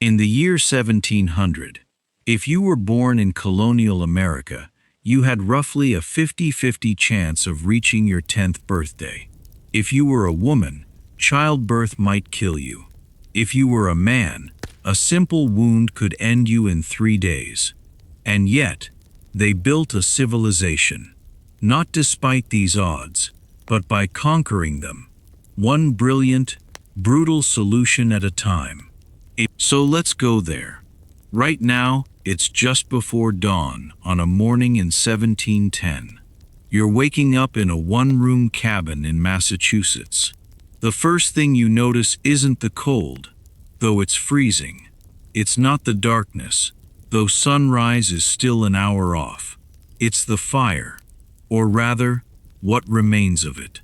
In the year 1700, if you were born in colonial America, you had roughly a 50-50 chance of reaching your 10th birthday. If you were a woman, childbirth might kill you. If you were a man, a simple wound could end you in 3 days. And yet, they built a civilization, not despite these odds, but by conquering them, one brilliant, brutal solution at a time. So let's go there. Right now, it's just before dawn on a morning in 1710. You're waking up in a one-room cabin in Massachusetts. The first thing you notice isn't the cold, though it's freezing. It's not the darkness, though sunrise is still an hour off. It's the fire, or rather, what remains of it.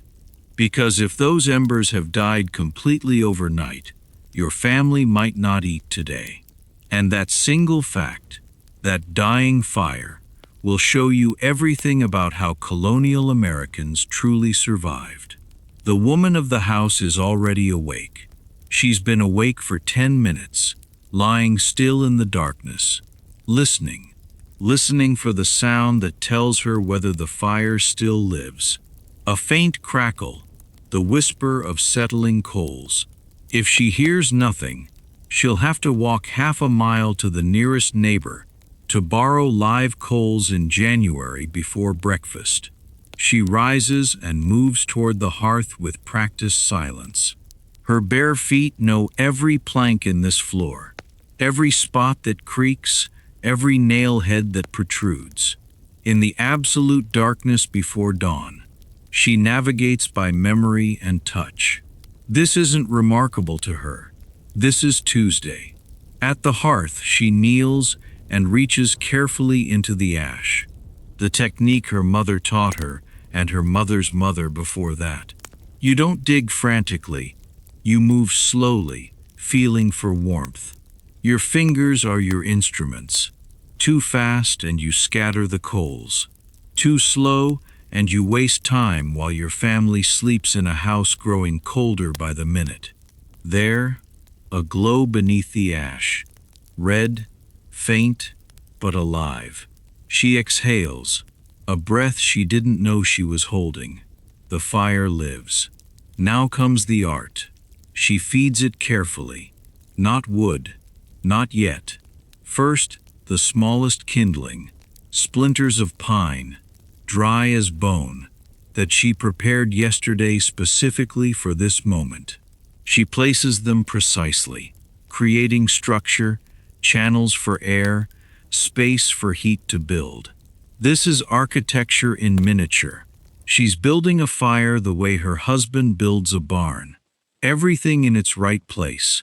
Because if those embers have died completely overnight, your family might not eat today. And that single fact, that dying fire, will show you everything about how colonial Americans truly survived. The woman of the house is already awake. She's been awake for 10 minutes, lying still in the darkness, listening for the sound that tells her whether the fire still lives. A faint crackle, the whisper of settling coals. If she hears nothing, she'll have to walk half a mile to the nearest neighbor to borrow live coals in January before breakfast. She rises and moves toward the hearth with practiced silence. Her bare feet know every plank in this floor, every spot that creaks, every nail head that protrudes. In the absolute darkness before dawn, she navigates by memory and touch. This isn't remarkable to her. This is Tuesday. At the hearth, she kneels and reaches carefully into the ash, the technique her mother taught her and her mother's mother before that. You don't dig frantically. You move slowly, feeling for warmth. Your fingers are your instruments. Too fast and you scatter the coals. Too slow and you waste time while your family sleeps in a house growing colder by the minute. There, a glow beneath the ash, red, faint, but alive. She exhales, a breath she didn't know she was holding. The fire lives. Now comes the art. She feeds it carefully. Not wood, not yet. First, the smallest kindling, splinters of pine, dry as bone, that she prepared yesterday specifically for this moment. She places them precisely, creating structure, channels for air, space for heat to build. This is architecture in miniature. She's building a fire the way her husband builds a barn. Everything in its right place,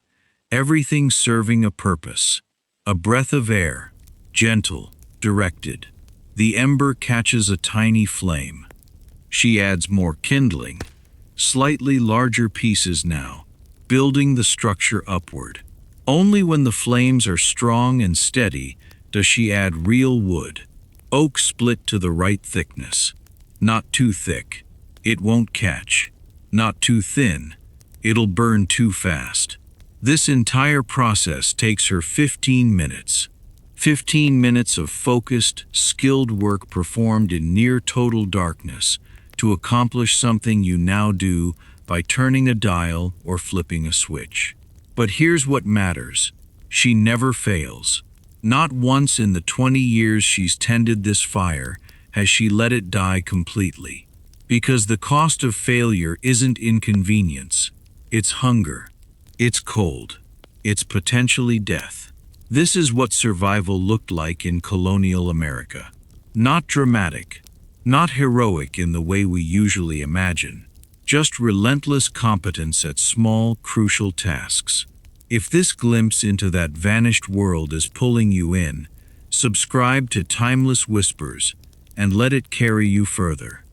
everything serving a purpose. A breath of air, gentle, directed. The ember catches a tiny flame. She adds more kindling, slightly larger pieces now, building the structure upward. Only when the flames are strong and steady does she add real wood, oak split to the right thickness. Not too thick, it won't catch. Not too thin, it'll burn too fast. This entire process takes her 15 minutes. 15 minutes of focused, skilled work performed in near total darkness to accomplish something you now do by turning a dial or flipping a switch. But here's what matters. She never fails. Not once in the 20 years she's tended this fire has she let it die completely. Because the cost of failure isn't inconvenience. It's hunger. It's cold. It's potentially death. This is what survival looked like in colonial America. Not dramatic, not heroic in the way we usually imagine, just relentless competence at small, crucial tasks. If this glimpse into that vanished world is pulling you in, subscribe to Timeless Whispers and let it carry you further.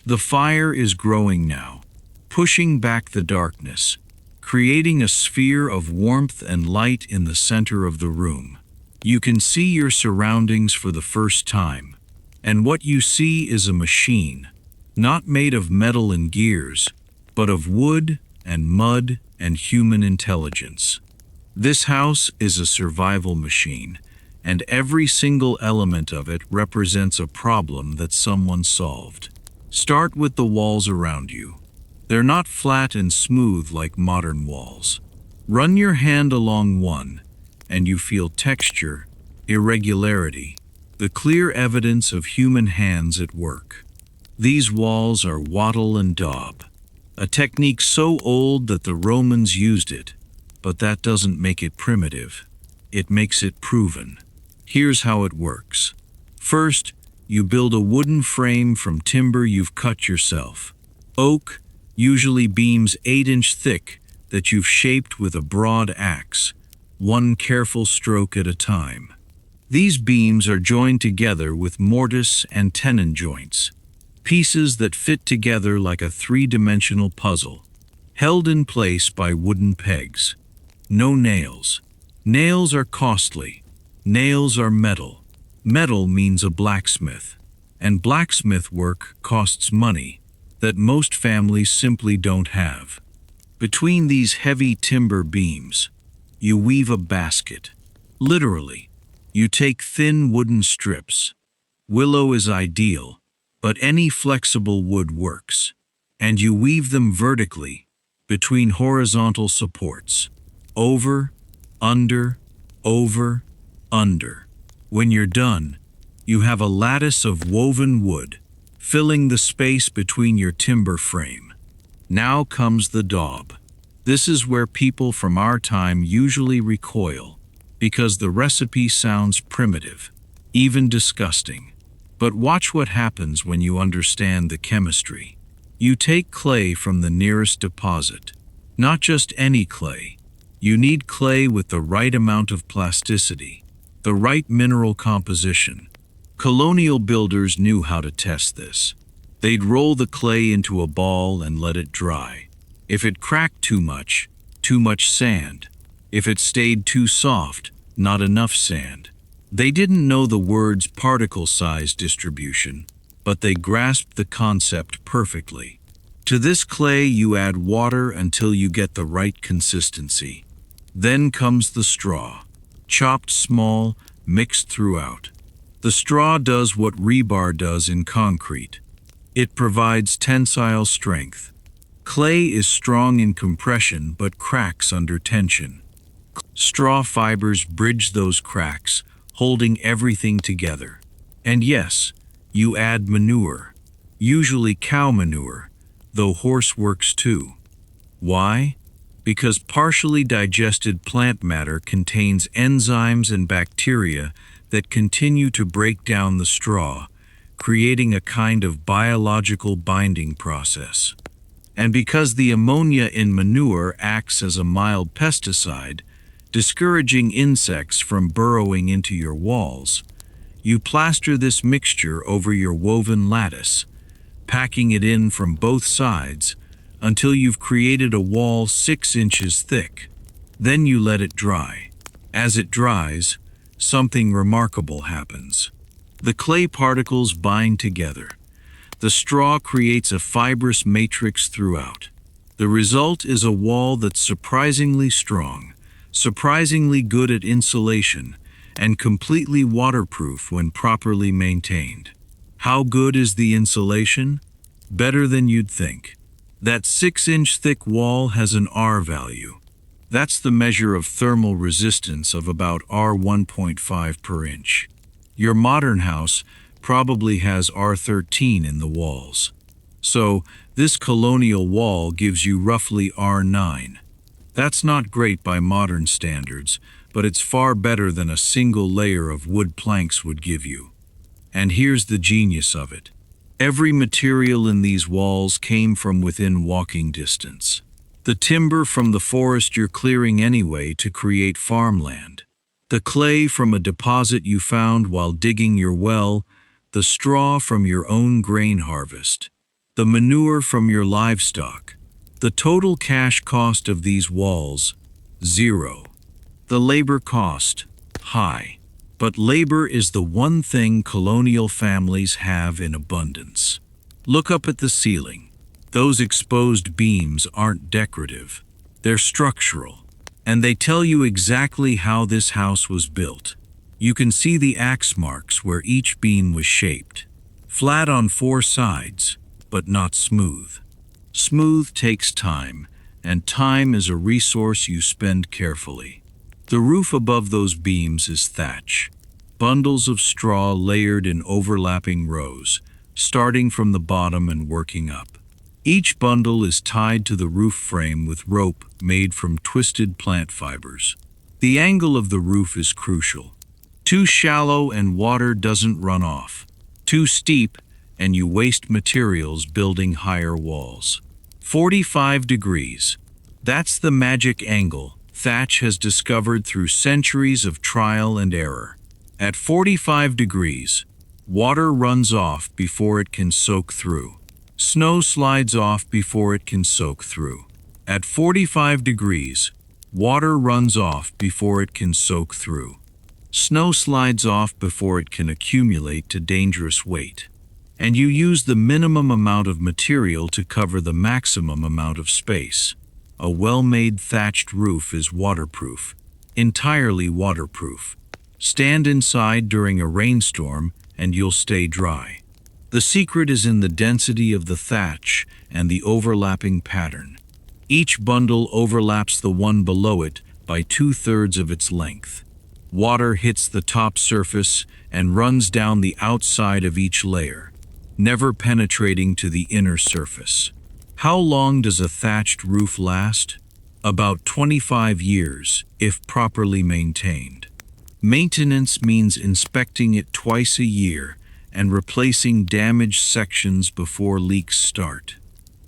The fire is growing now, pushing back the darkness, creating a sphere of warmth and light in the center of the room. You can see your surroundings for the first time, and what you see is a machine, not made of metal and gears, but of wood and mud and human intelligence. This house is a survival machine, and every single element of it represents a problem that someone solved. Start with the walls around you. They're not flat and smooth like modern walls. Run your hand along one, and you feel texture, irregularity, the clear evidence of human hands at work. These walls are wattle-and-daub, a technique so old that the Romans used it, but that doesn't make it primitive. It makes it proven. Here's how it works. First, you build a wooden frame from timber you've cut yourself. Oak, usually beams 8-inch thick, that you've shaped with a broad axe, one careful stroke at a time. These beams are joined together with mortise and tenon joints, pieces that fit together like a three-dimensional puzzle, held in place by wooden pegs. No nails. Nails are costly. Nails are metal. Metal means a blacksmith, and blacksmith work costs money that most families simply don't have. Between these heavy timber beams, you weave a basket. Literally, you take thin wooden strips. Willow is ideal, but any flexible wood works, and you weave them vertically between horizontal supports. Over, under, over, under. When you're done, you have a lattice of woven wood, filling the space between your timber frame. Now comes the daub. This is where people from our time usually recoil, because the recipe sounds primitive, even disgusting. But watch what happens when you understand the chemistry. You take clay from the nearest deposit. Not just any clay. You need clay with the right amount of plasticity, the right mineral composition. Colonial builders knew how to test this. They'd roll the clay into a ball and let it dry. If it cracked too much sand. If it stayed too soft, not enough sand. They didn't know the word's particle size distribution, but they grasped the concept perfectly. To this clay you add water until you get the right consistency. Then comes the straw, chopped small, mixed throughout. The straw does what rebar does in concrete. It provides tensile strength. Clay is strong in compression but cracks under tension. Straw fibers bridge those cracks, holding everything together. And yes, you add manure, usually cow manure, though horse works too. Why? Because partially digested plant matter contains enzymes and bacteria that continue to break down the straw, creating a kind of biological binding process. And because the ammonia in manure acts as a mild pesticide, discouraging insects from burrowing into your walls, you plaster this mixture over your woven lattice, packing it in from both sides until you've created a wall 6 inches thick. Then you let it dry. As it dries, something remarkable happens. The clay particles bind together. The straw creates a fibrous matrix throughout. The result is a wall that's surprisingly strong, surprisingly good at insulation, and completely waterproof when properly maintained. How good is the insulation? Better than you'd think. That 6-inch thick wall has an R value. That's the measure of thermal resistance of about R1.5 per inch. Your modern house probably has R13 in the walls. So, this colonial wall gives you roughly R9. That's not great by modern standards, but it's far better than a single layer of wood planks would give you. And here's the genius of it. Every material in these walls came from within walking distance. The timber from the forest you're clearing anyway to create farmland. The clay from a deposit you found while digging your well, the straw from your own grain harvest, the manure from your livestock. The total cash cost of these walls, 0. The labor cost, high. But labor is the one thing colonial families have in abundance. Look up at the ceiling. Those exposed beams aren't decorative. They're structural. And they tell you exactly how this house was built. You can see the axe marks where each beam was shaped. Flat on 4 sides, but not smooth. Smooth takes time, and time is a resource you spend carefully. The roof above those beams is thatch. Bundles of straw layered in overlapping rows, starting from the bottom and working up. Each bundle is tied to the roof frame with rope made from twisted plant fibers. The angle of the roof is crucial. Too shallow and water doesn't run off. Too steep and you waste materials building higher walls. 45 degrees. That's the magic angle thatch has discovered through centuries of trial and error. At 45 degrees, water runs off before it can soak through. Snow slides off before it can soak through. At 45 degrees, water runs off before it can soak through. Snow slides off before it can accumulate to dangerous weight. And you use the minimum amount of material to cover the maximum amount of space. A well-made thatched roof is waterproof, entirely waterproof. Stand inside during a rainstorm and you'll stay dry. The secret is in the density of the thatch and the overlapping pattern. Each bundle overlaps the one below it by 2/3 of its length. Water hits the top surface and runs down the outside of each layer, never penetrating to the inner surface. How long does a thatched roof last? About 25 years, if properly maintained. Maintenance means inspecting it twice a year and replacing damaged sections before leaks start.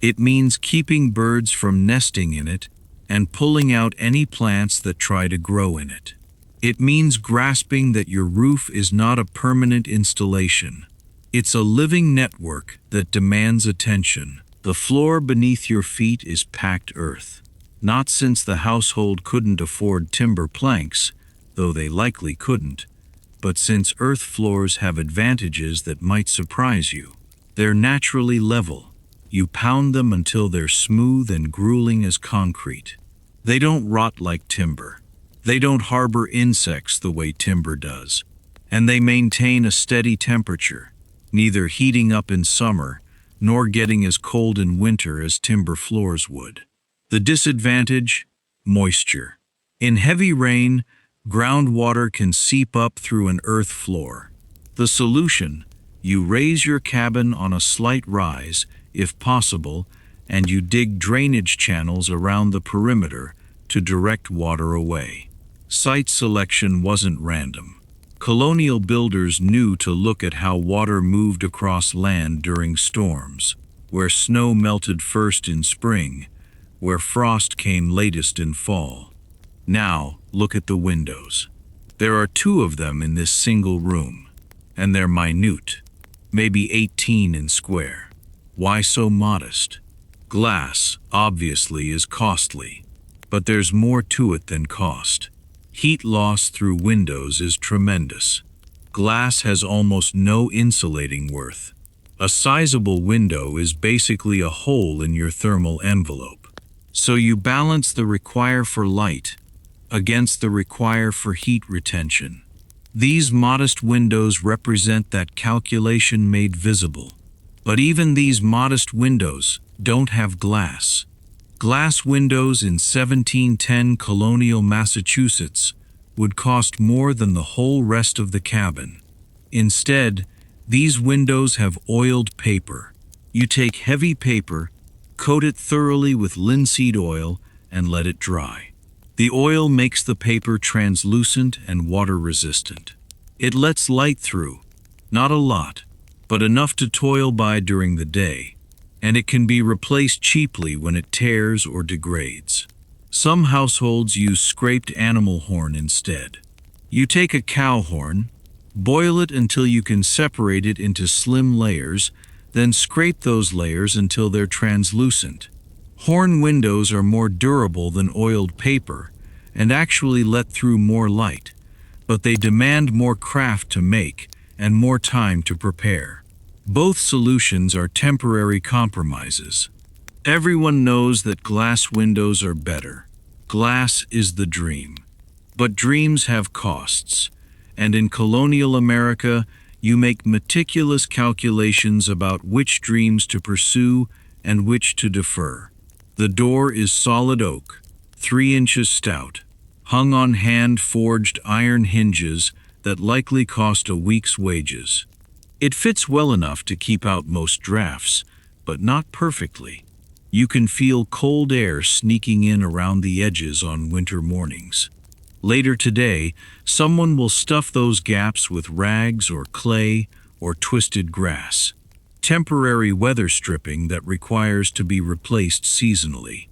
It means keeping birds from nesting in it and pulling out any plants that try to grow in it. It means grasping that your roof is not a permanent installation. It's a living network that demands attention. The floor beneath your feet is packed earth. Not since the household couldn't afford timber planks, though they likely couldn't, but since earth floors have advantages that might surprise you. They're naturally level. You pound them until they're smooth and grueling as concrete. They don't rot like timber. They don't harbor insects the way timber does. And they maintain a steady temperature, neither heating up in summer nor getting as cold in winter as timber floors would. The disadvantage? Moisture. In heavy rain, groundwater can seep up through an earth floor. The solution? You raise your cabin on a slight rise, if possible, and you dig drainage channels around the perimeter to direct water away. Site selection wasn't random. Colonial builders knew to look at how water moved across land during storms, where snow melted first in spring, where frost came latest in fall. Now, look at the windows. There are 2 of them in this single room, and they're minute, maybe 18 in square. Why so modest? Glass, obviously, is costly, but there's more to it than cost. Heat loss through windows is tremendous. Glass has almost no insulating worth. A sizable window is basically a hole in your thermal envelope. So you balance the require for light against the require for heat retention. These modest windows represent that calculation made visible. But even these modest windows don't have glass. Glass windows in 1710 colonial Massachusetts would cost more than the whole rest of the cabin. Instead, these windows have oiled paper. You take heavy paper, coat it thoroughly with linseed oil, and let it dry. The oil makes the paper translucent and water-resistant. It lets light through, not a lot, but enough to toil by during the day, and it can be replaced cheaply when it tears or degrades. Some households use scraped animal horn instead. You take a cow horn, boil it until you can separate it into slim layers, then scrape those layers until they're translucent. Horn windows are more durable than oiled paper and actually let through more light, but they demand more craft to make and more time to prepare. Both solutions are temporary compromises. Everyone knows that glass windows are better. Glass is the dream. But dreams have costs, and in colonial America, you make meticulous calculations about which dreams to pursue and which to defer. The door is solid oak, 3 inches stout, hung on hand-forged iron hinges that likely cost a week's wages. It fits well enough to keep out most drafts, but not perfectly. You can feel cold air sneaking in around the edges on winter mornings. Later today, someone will stuff those gaps with rags or clay or twisted grass. Temporary weather stripping that requires to be replaced seasonally.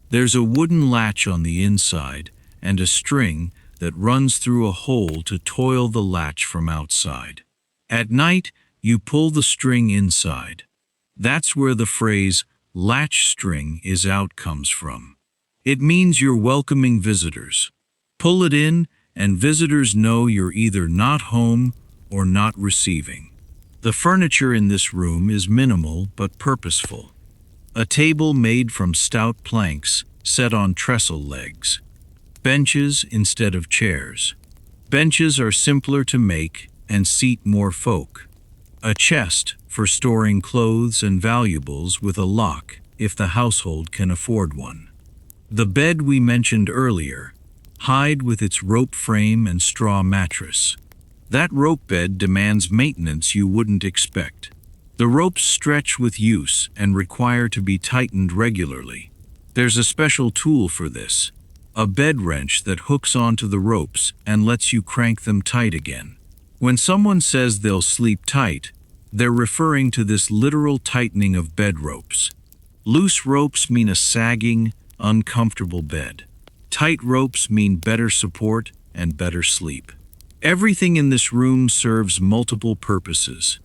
There's a wooden latch on the inside and a string that runs through a hole to toil the latch from outside. At night, you pull the string inside. That's where the phrase "latch string is out" comes from. It means you're welcoming visitors. Pull it in, and visitors know you're either not home or not receiving. The furniture in this room is minimal but purposeful. A table made from stout planks set on trestle legs. Benches instead of chairs. Benches are simpler to make and seat more folk. A chest for storing clothes and valuables with a lock if the household can afford one. The bed we mentioned earlier, hide with its rope frame and straw mattress. That rope bed demands maintenance you wouldn't expect. The ropes stretch with use and require to be tightened regularly. There's a special tool for this, a bed wrench that hooks onto the ropes and lets you crank them tight again. When someone says they'll sleep tight, they're referring to this literal tightening of bed ropes. Loose ropes mean a sagging, uncomfortable bed. Tight ropes mean better support and better sleep. Everything in this room serves multiple purposes.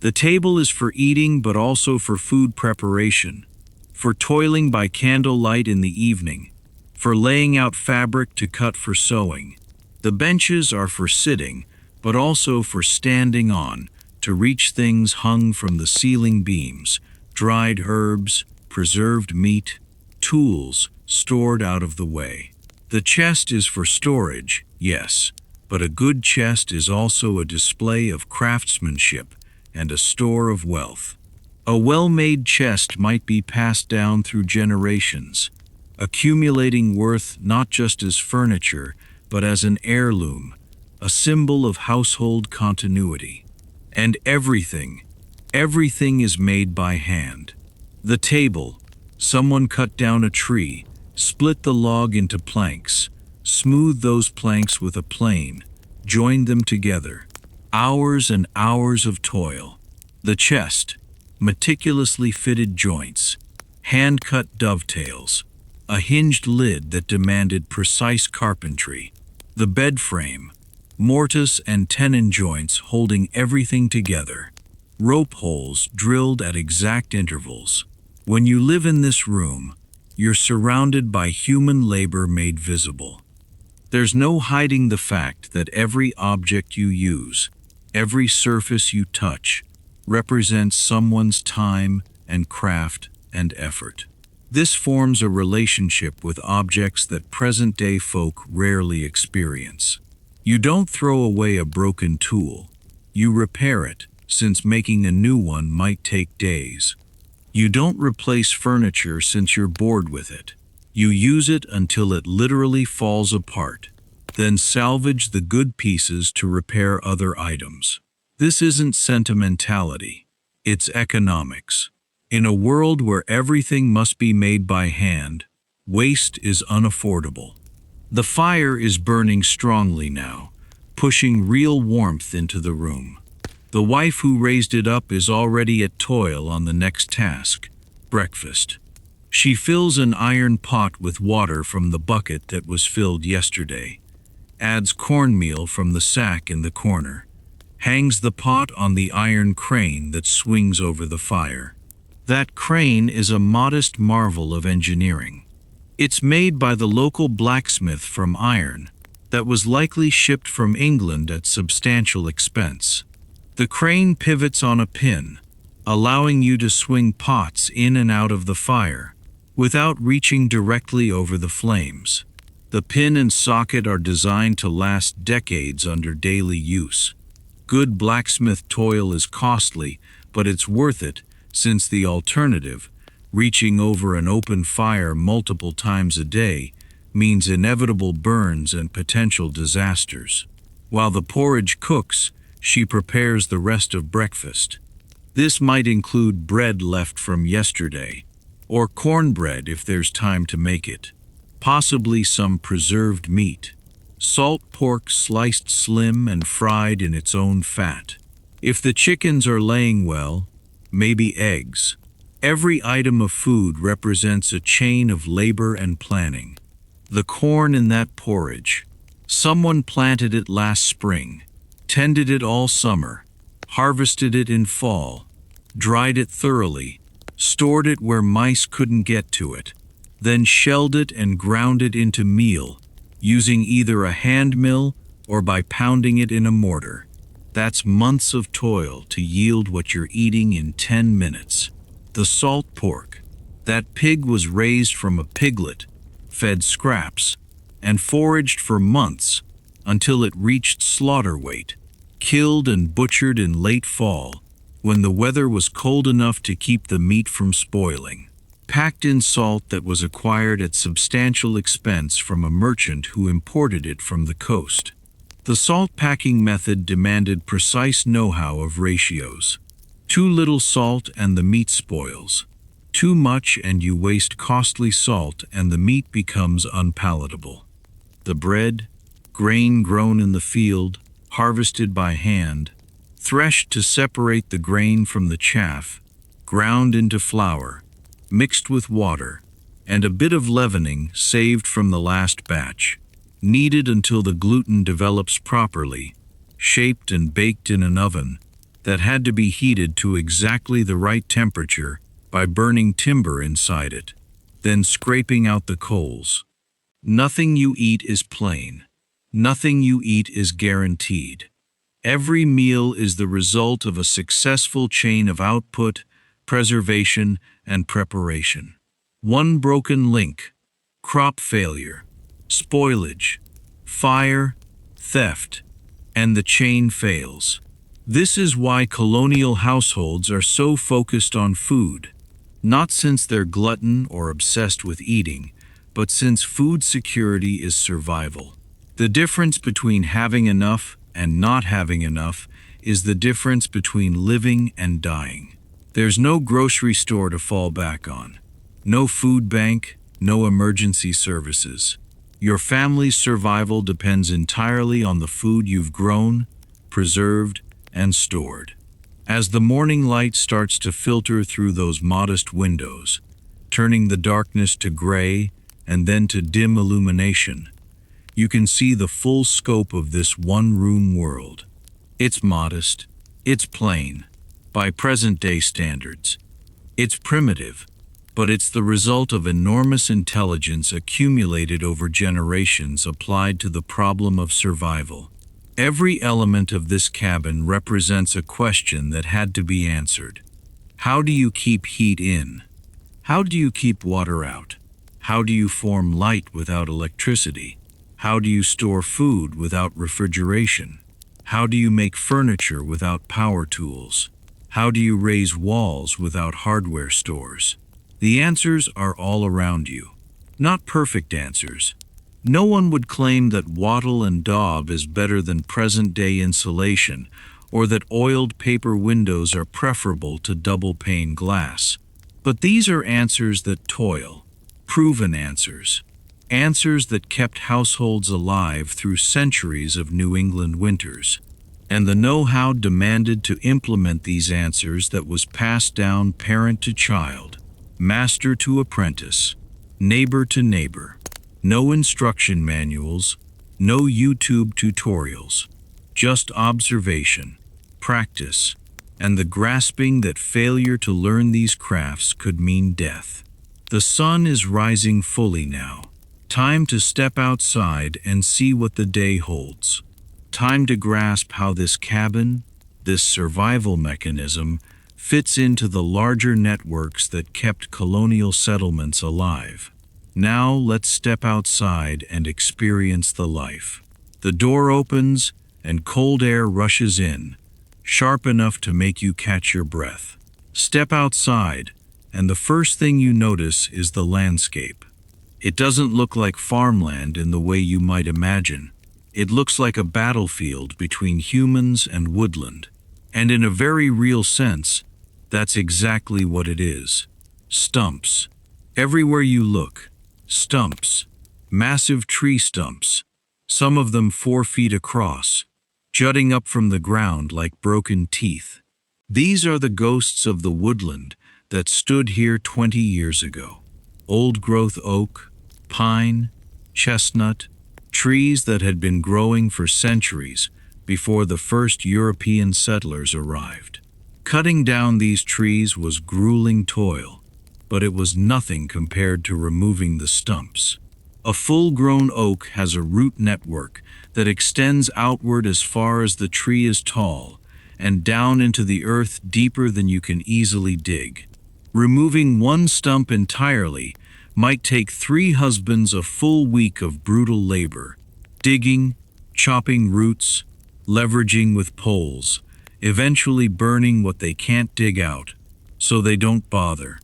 The table is for eating but also for food preparation, for toiling by candlelight in the evening, for laying out fabric to cut for sewing. The benches are for sitting, but also for standing on, to reach things hung from the ceiling beams, dried herbs, preserved meat, tools stored out of the way. The chest is for storage, yes, but a good chest is also a display of craftsmanship and a store of wealth. A well-made chest might be passed down through generations, accumulating worth not just as furniture, but as an heirloom, a symbol of household continuity. And everything is made by hand. The table, someone cut down a tree, split the log into planks, smoothed those planks with a plane, joined them together. Hours and hours of toil. The chest, meticulously fitted joints, hand-cut dovetails, a hinged lid that demanded precise carpentry. The bed frame, mortise and tenon joints holding everything together. Rope holes drilled at exact intervals. When you live in this room, you're surrounded by human labor made visible. There's no hiding the fact that every object you use, every surface you touch, represents someone's time and craft and effort. This forms a relationship with objects that present-day folk rarely experience. You don't throw away a broken tool. You repair it, since making a new one might take days. You don't replace furniture since you're bored with it. You use it until it literally falls apart, then salvage the good pieces to repair other items. This isn't sentimentality. It's economics. In a world where everything must be made by hand, waste is unaffordable. The fire is burning strongly now, pushing real warmth into the room. The wife who raised it up is already at toil on the next task, breakfast. She fills an iron pot with water from the bucket that was filled yesterday, adds cornmeal from the sack in the corner, hangs the pot on the iron crane that swings over the fire. That crane is a modest marvel of engineering. It's made by the local blacksmith from iron that was likely shipped from England at substantial expense. The crane pivots on a pin, allowing you to swing pots in and out of the fire without reaching directly over the flames. The pin and socket are designed to last decades under daily use. Good blacksmith toil is costly, but it's worth it, since the alternative, reaching over an open fire multiple times a day, means inevitable burns and potential disasters. While the porridge cooks, she prepares the rest of breakfast. This might include bread left from yesterday, or cornbread if there's time to make it, possibly some preserved meat, salt pork sliced slim and fried in its own fat. If the chickens are laying well, maybe eggs. Every item of food represents a chain of labor and planning. The corn in that porridge. Someone planted it last spring, tended it all summer, harvested it in fall, dried it thoroughly, stored it where mice couldn't get to it, then shelled it and ground it into meal, using either a hand mill or by pounding it in a mortar. That's months of toil to yield what you're eating in 10 minutes. The salt pork. That pig was raised from a piglet, fed scraps, and foraged for months until it reached slaughter weight, killed and butchered in late fall, when the weather was cold enough to keep the meat from spoiling. Packed in salt that was acquired at substantial expense from a merchant who imported it from the coast. The salt packing method demanded precise know-how of ratios. Too little salt and the meat spoils. Too much and you waste costly salt and the meat becomes unpalatable. The bread, grain grown in the field, harvested by hand, threshed to separate the grain from the chaff, ground into flour, mixed with water, and a bit of leavening saved from the last batch, kneaded until the gluten develops properly, shaped and baked in an oven that had to be heated to exactly the right temperature by burning timber inside it, then scraping out the coals. Nothing you eat is plain. Nothing you eat is guaranteed. Every meal is the result of a successful chain of output, preservation, and preparation. One broken link, crop failure, spoilage, fire, theft, and the chain fails. This is why colonial households are so focused on food, not since they're glutton or obsessed with eating, but since food security is survival. The difference between having enough and not having enough is the difference between living and dying. There's no grocery store to fall back on, no food bank, no emergency services. Your family's survival depends entirely on the food you've grown, preserved, and stored. As the morning light starts to filter through those modest windows, turning the darkness to gray and then to dim illumination, you can see the full scope of this one-room world. It's modest, it's plain, by present-day standards. It's primitive, but it's the result of enormous intelligence accumulated over generations applied to the problem of survival. Every element of this cabin represents a question that had to be answered. How do you keep heat in? How do you keep water out? How do you form light without electricity? How do you store food without refrigeration? How do you make furniture without power tools? How do you raise walls without hardware stores? The answers are all around you. Not perfect answers. No one would claim that wattle-and-daub is better than present-day insulation, or that oiled paper windows are preferable to double-pane glass. But these are answers that toil, proven answers. Answers that kept households alive through centuries of New England winters. And the know-how demanded to implement these answers that was passed down parent to child, master to apprentice, neighbor to neighbor. No instruction manuals, no YouTube tutorials, just observation, practice, and the grasping that failure to learn these crafts could mean death. The sun is rising fully now. Time to step outside and see what the day holds. Time to grasp how this cabin, this survival mechanism, fits into the larger networks that kept colonial settlements alive. Now let's step outside and experience the life. The door opens and cold air rushes in, sharp enough to make you catch your breath. Step outside, and the first thing you notice is the landscape. It doesn't look like farmland in the way you might imagine. It looks like a battlefield between humans and woodland. And in a very real sense, that's exactly what it is. Stumps. Everywhere you look, stumps. Massive tree stumps, some of them 4 feet across, jutting up from the ground like broken teeth. These are the ghosts of the woodland that stood here 20 years ago. Old-growth oak, pine, chestnut, trees that had been growing for centuries before the first European settlers arrived. Cutting down these trees was grueling toil, but it was nothing compared to removing the stumps. A full-grown oak has a root network that extends outward as far as the tree is tall and down into the earth deeper than you can easily dig. Removing one stump entirely might take 3 husbands a full week of brutal labor, digging, chopping roots, leveraging with poles, eventually burning what they can't dig out, so they don't bother.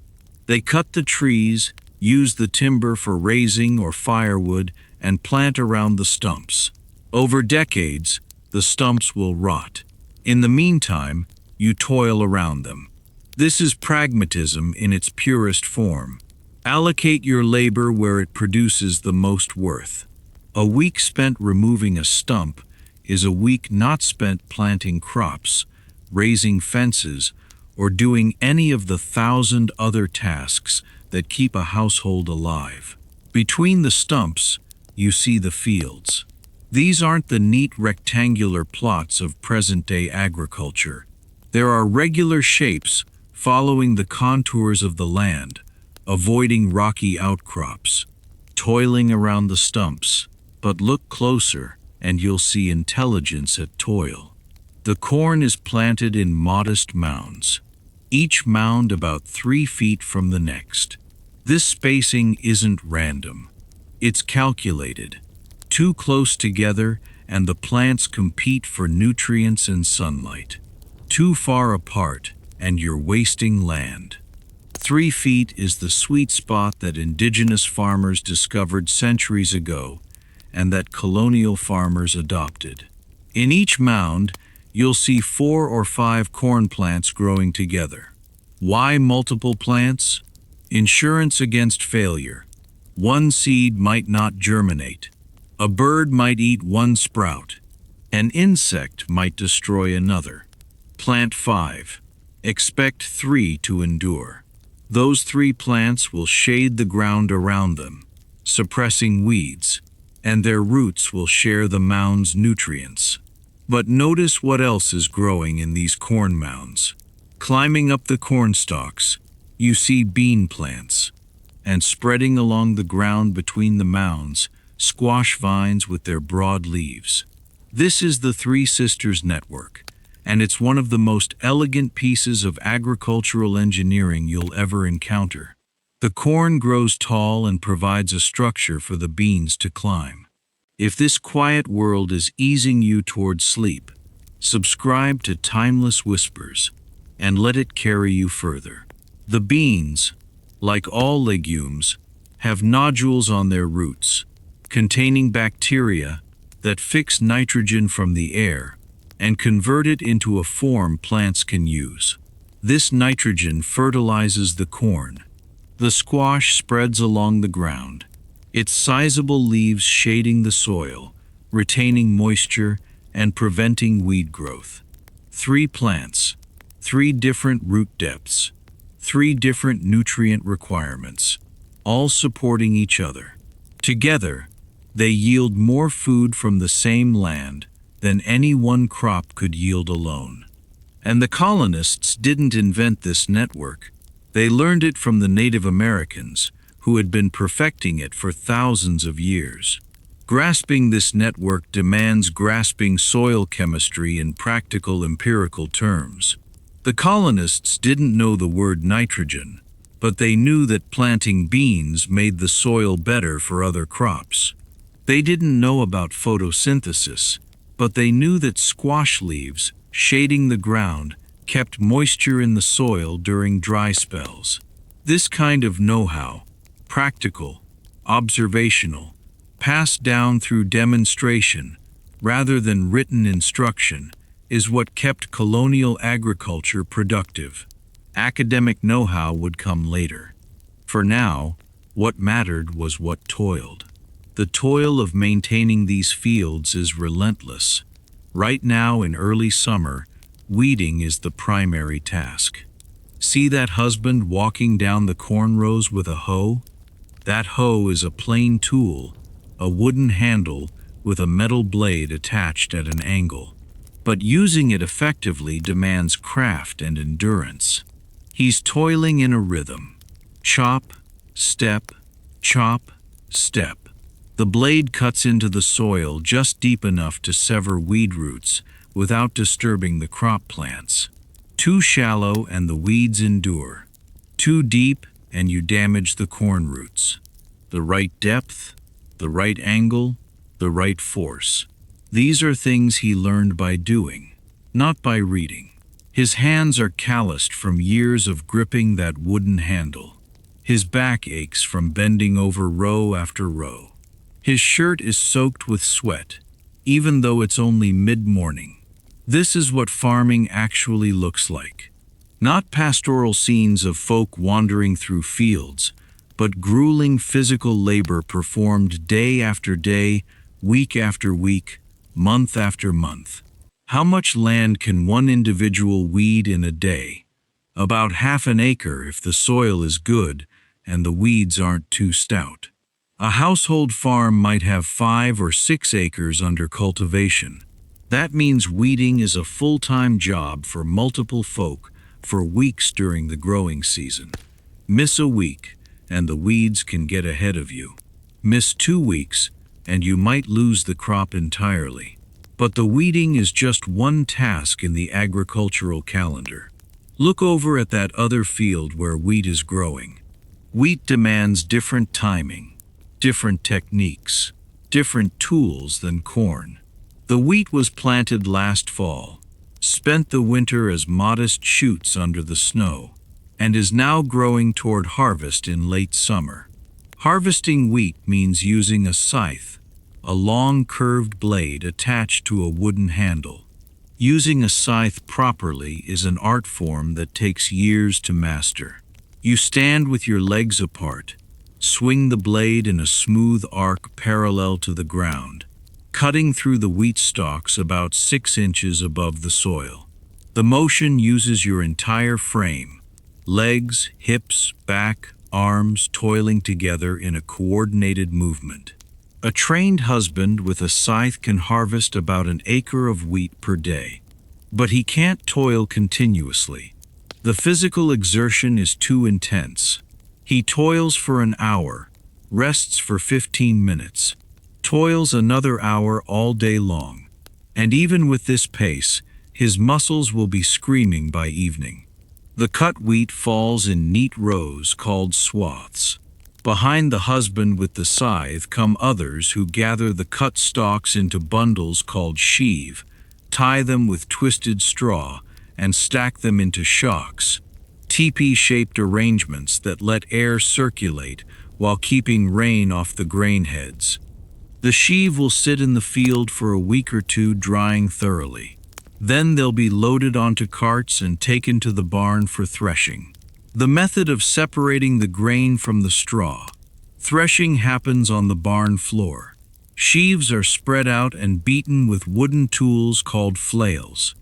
They cut the trees, use the timber for raising or firewood, and plant around the stumps. Over decades, the stumps will rot. In the meantime, you toil around them. This is pragmatism in its purest form. Allocate your labor where it produces the most worth. A week spent removing a stump is a week not spent planting crops, raising fences, or doing any of the 1,000 other tasks that keep a household alive. Between the stumps, you see the fields. These aren't the neat rectangular plots of present-day agriculture. There are regular shapes following the contours of the land, avoiding rocky outcrops, toiling around the stumps. But look closer, and you'll see intelligence at toil. The corn is planted in modest mounds, each mound about 3 feet from the next. This spacing isn't random. It's calculated. Too close together, and the plants compete for nutrients and sunlight. Too far apart, and you're wasting land. 3 feet is the sweet spot that indigenous farmers discovered centuries ago, and that colonial farmers adopted. In each mound, you'll see 4 or 5 corn plants growing together. Why multiple plants? Insurance against failure. One seed might not germinate. A bird might eat one sprout. An insect might destroy another. Plant 5. Expect 3 to endure. Those 3 plants will shade the ground around them, suppressing weeds, and their roots will share the mound's nutrients. But notice what else is growing in these corn mounds. Climbing up the corn stalks, you see bean plants, and spreading along the ground between the mounds, squash vines with their broad leaves. This is the Three Sisters network, and it's one of the most elegant pieces of agricultural engineering you'll ever encounter. The corn grows tall and provides a structure for the beans to climb. If this quiet world is easing you toward sleep, subscribe to Timeless Whispers and let it carry you further. The beans, like all legumes, have nodules on their roots, containing bacteria that fix nitrogen from the air and convert it into a form plants can use. This nitrogen fertilizes the corn. The squash spreads along the ground, its sizable leaves shading the soil, retaining moisture and preventing weed growth. 3 plants, 3 different root depths, 3 different nutrient requirements, all supporting each other. Together, they yield more food from the same land than any one crop could yield alone. And the colonists didn't invent this network. They learned it from the Native Americans, who had been perfecting it for thousands of years. Grasping this network demands grasping soil chemistry in practical empirical terms. The colonists didn't know the word nitrogen, but they knew that planting beans made the soil better for other crops. They didn't know about photosynthesis, but they knew that squash leaves, shading the ground, kept moisture in the soil during dry spells. This kind of know-how, practical, observational, passed down through demonstration rather than written instruction, is what kept colonial agriculture productive. Academic know-how would come later. For now, what mattered was what toiled. The toil of maintaining these fields is relentless. Right now in early summer, weeding is the primary task. See that husband walking down the corn rows with a hoe? That hoe is a plain tool, a wooden handle with a metal blade attached at an angle. But using it effectively demands craft and endurance. He's toiling in a rhythm. Chop, step, chop, step. The blade cuts into the soil just deep enough to sever weed roots without disturbing the crop plants. Too shallow and the weeds endure. Too deep and you damage the corn roots. The right depth, the right angle, the right force. These are things he learned by doing, not by reading. His hands are calloused from years of gripping that wooden handle. His back aches from bending over row after row. His shirt is soaked with sweat, even though it's only mid-morning. This is what farming actually looks like. Not pastoral scenes of folk wandering through fields, but grueling physical labor performed day after day, week after week, month after month. How much land can one individual weed in a day? About half an acre if the soil is good and the weeds aren't too stout. A household farm might have 5 or 6 acres under cultivation. That means weeding is a full-time job for multiple folk for weeks during the growing season. Miss a week, and the weeds can get ahead of you. Miss 2 weeks, and you might lose the crop entirely. But the weeding is just one task in the agricultural calendar. Look over at that other field where wheat is growing. Wheat demands different timing, different techniques, different tools than corn. The wheat was planted last fall, spent the winter as modest shoots under the snow, and is now growing toward harvest in late summer. Harvesting wheat means using a scythe, a long curved blade attached to a wooden handle. Using a scythe properly is an art form that takes years to master. You stand with your legs apart, swing the blade in a smooth arc parallel to the ground, cutting through the wheat stalks about 6 inches above the soil. The motion uses your entire frame, legs, hips, back, arms toiling together in a coordinated movement. A trained husband with a scythe can harvest about an acre of wheat per day. But he can't toil continuously. The physical exertion is too intense. He toils for an hour, rests for 15 minutes, toils another hour all day long. And even with this pace, his muscles will be screaming by evening. The cut wheat falls in neat rows called swaths. Behind the husband with the scythe come others who gather the cut stalks into bundles called sheave, tie them with twisted straw, and stack them into shocks, teepee-shaped arrangements that let air circulate while keeping rain off the grain heads. The sheave will sit in the field for a week or two drying thoroughly. Then they'll be loaded onto carts and taken to the barn for threshing. The method of separating the grain from the straw. Threshing happens on the barn floor. Sheaves are spread out and beaten with wooden tools called flails.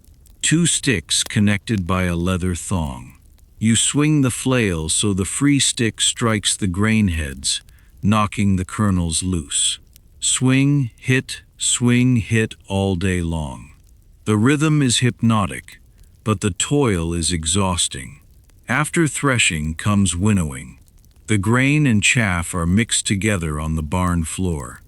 2 sticks connected by a leather thong. You swing the flail so the free stick strikes the grain heads, knocking the kernels loose. Swing, hit all day long. The rhythm is hypnotic, but the toil is exhausting. After threshing comes winnowing. The grain and chaff are mixed together on the barn floor.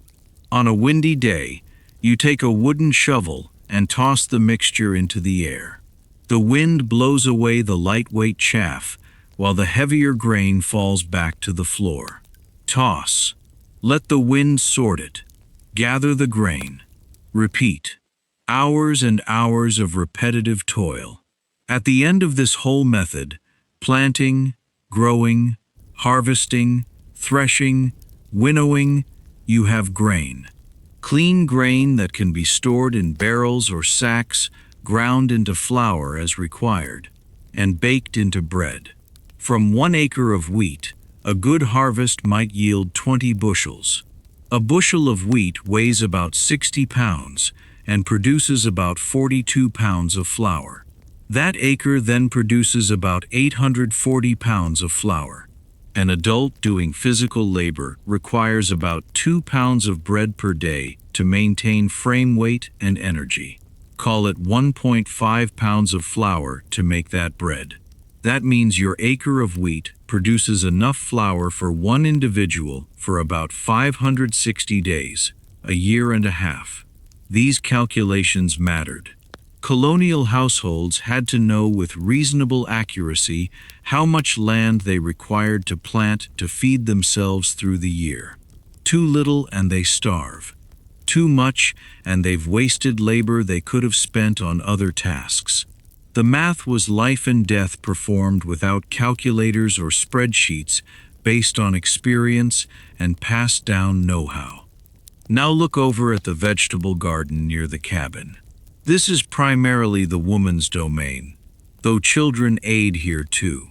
On a windy day, you take a wooden shovel and toss the mixture into the air. The wind blows away the lightweight chaff, while the heavier grain falls back to the floor. Toss. Let the wind sort it. Gather the grain. Repeat. Hours and hours of repetitive toil. At the end of this whole method, planting, growing, harvesting, threshing, winnowing, you have grain. Clean grain that can be stored in barrels or sacks, ground into flour as required, and baked into bread. From 1 acre of wheat, a good harvest might yield 20 bushels. A bushel of wheat weighs about 60 pounds and produces about 42 pounds of flour. That acre then produces about 840 pounds of flour. An adult doing physical labor requires about 2 pounds of bread per day to maintain frame weight and energy. Call it 1.5 pounds of flour to make that bread. That means your acre of wheat produces enough flour for one individual for about 560 days, a year and a half. These calculations mattered. Colonial households had to know with reasonable accuracy how much land they required to plant to feed themselves through the year. Too little and they starve. Too much and they've wasted labor they could have spent on other tasks. The math was life and death performed without calculators or spreadsheets, based on experience and passed down know-how. Now look over at the vegetable garden near the cabin. This is primarily the woman's domain, though children aid here too.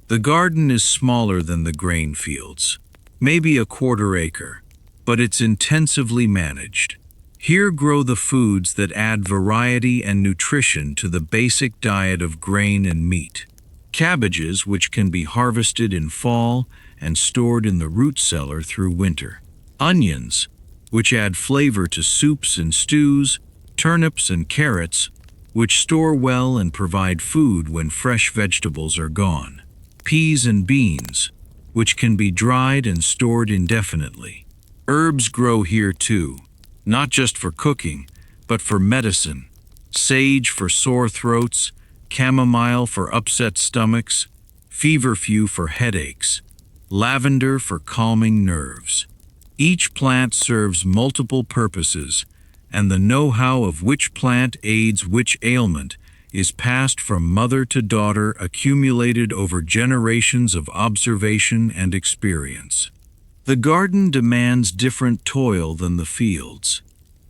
The garden is smaller than the grain fields, maybe a 1/4 acre, but it's intensively managed. Here grow the foods that add variety and nutrition to the basic diet of grain and meat. Cabbages, which can be harvested in fall and stored in the root cellar through winter. Onions, which add flavor to soups and stews. Turnips and carrots, which store well and provide food when fresh vegetables are gone. Peas and beans, which can be dried and stored indefinitely. Herbs grow here too, not just for cooking, but for medicine. Sage for sore throats, chamomile for upset stomachs, feverfew for headaches, lavender for calming nerves. Each plant serves multiple purposes, and the know-how of which plant aids which ailment is passed from mother to daughter, accumulated over generations of observation and experience. The garden demands different toil than the fields.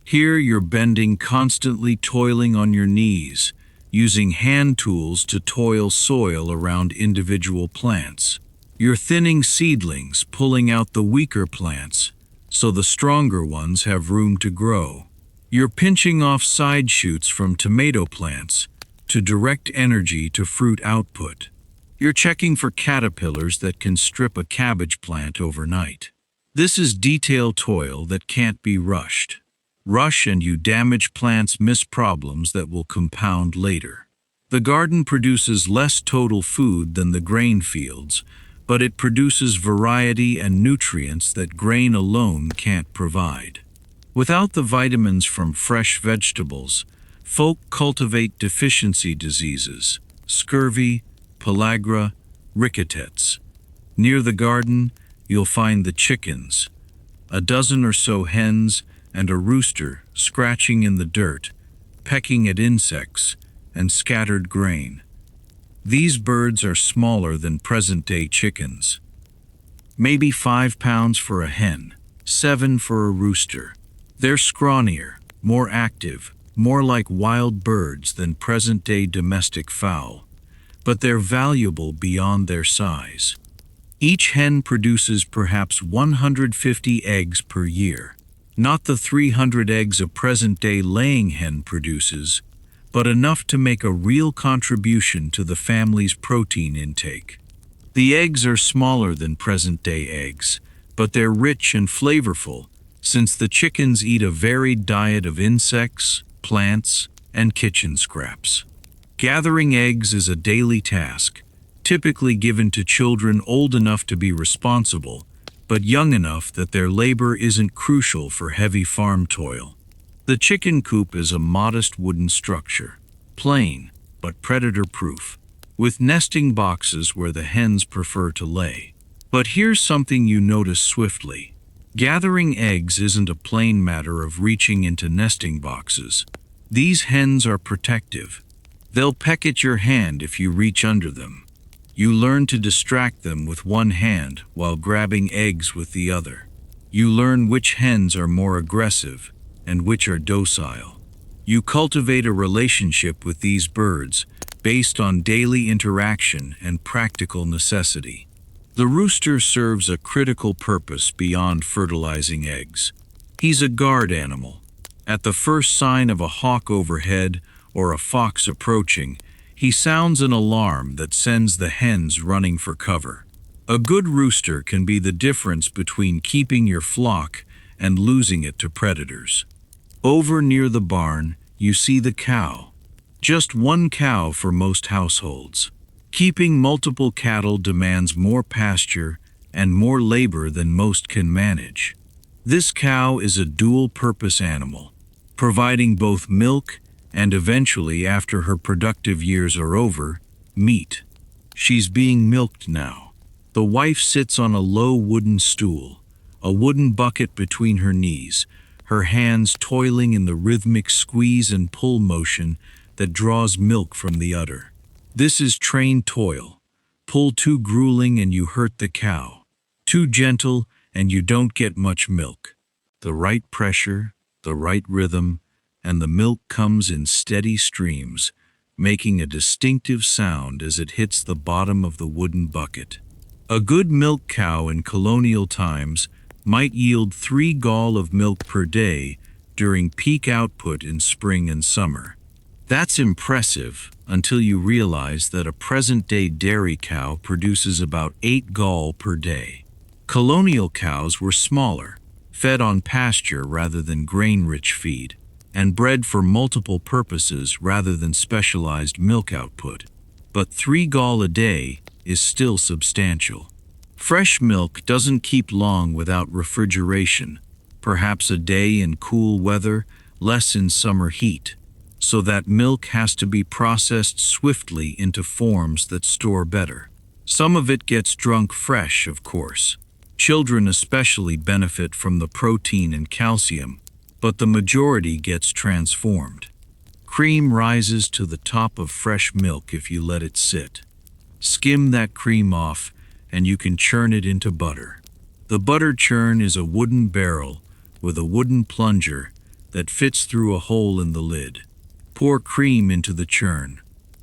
Here you're bending, constantly toiling on your knees, using hand tools to toil soil around individual plants. You're thinning seedlings, pulling out the weaker plants, so the stronger ones have room to grow. You're pinching off side shoots from tomato plants to direct energy to fruit output. You're checking for caterpillars that can strip a cabbage plant overnight. This is detailed toil that can't be rushed. Rush and you damage plants, miss problems that will compound later. The garden produces less total food than the grain fields, but it produces variety and nutrients that grain alone can't provide. Without the vitamins from fresh vegetables, folk cultivate deficiency diseases, scurvy, pellagra, ricketts. Near the garden, you'll find the chickens, a dozen or so hens and a rooster scratching in the dirt, pecking at insects and scattered grain. These birds are smaller than present-day chickens. Maybe 5 pounds for a hen, 7 for a rooster. They're scrawnier, more active, more like wild birds than present-day domestic fowl, but they're valuable beyond their size. Each hen produces perhaps 150 eggs per year, not the 300 eggs a present-day laying hen produces, but enough to make a real contribution to the family's protein intake. The eggs are smaller than present-day eggs, but they're rich and flavorful, since the chickens eat a varied diet of insects, plants, and kitchen scraps. Gathering eggs is a daily task, typically given to children old enough to be responsible, but young enough that their labor isn't crucial for heavy farm toil. The chicken coop is a modest wooden structure, plain but predator-proof. with nesting boxes where the hens prefer to lay. But here's something you notice swiftly. Gathering eggs isn't a plain matter of reaching into nesting boxes. These hens are protective. They'll peck at your hand if you reach under them. You learn to distract them with one hand while grabbing eggs with the other. You learn which hens are more aggressive and which are docile. You cultivate a relationship with these birds based on daily interaction and practical necessity. The rooster serves a critical purpose beyond fertilizing eggs. He's a guard animal. At the first sign of a hawk overhead or a fox approaching, he sounds an alarm that sends the hens running for cover. A good rooster can be the difference between keeping your flock and losing it to predators. Over near the barn, you see the cow. Just one cow for most households. Keeping multiple cattle demands more pasture and more labor than most can manage. This cow is a dual-purpose animal, providing both milk and eventually, after her productive years are over, meat. She's being milked now. The wife sits on a low wooden stool, a wooden bucket between her knees, her hands toiling in the rhythmic squeeze and pull motion that draws milk from the udder. This is trained toil. Pull too grueling and you hurt the cow. Too gentle and you don't get much milk. The right pressure, the right rhythm, and the milk comes in steady streams, making a distinctive sound as it hits the bottom of the wooden bucket. A good milk cow in colonial times might yield 3 gall of milk per day during peak output in spring and summer. That's impressive until you realize that a present-day dairy cow produces about 8 gall per day. Colonial cows were smaller, fed on pasture rather than grain-rich feed, and bred for multiple purposes rather than specialized milk output. But 3 gall a day is still substantial. Fresh milk doesn't keep long without refrigeration, perhaps a day in cool weather, less in summer heat. So that milk has to be processed swiftly into forms that store better. Some of it gets drunk fresh, of course. Children especially benefit from the protein and calcium, but the majority gets transformed. Cream rises to the top of fresh milk if you let it sit. Skim that cream off, and you can churn it into butter. The butter churn is a wooden barrel with a wooden plunger that fits through a hole in the lid. Pour cream into the churn.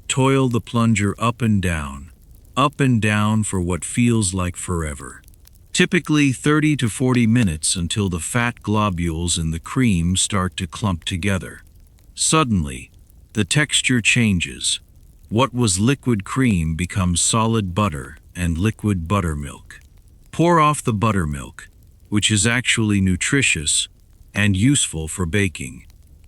Toil the plunger up and down for what feels like forever. Typically 30 to 40 minutes until the fat globules in the cream start to clump together. Suddenly, the texture changes. What was liquid cream becomes solid butter and liquid buttermilk. Pour off the buttermilk, which is actually nutritious and useful for baking.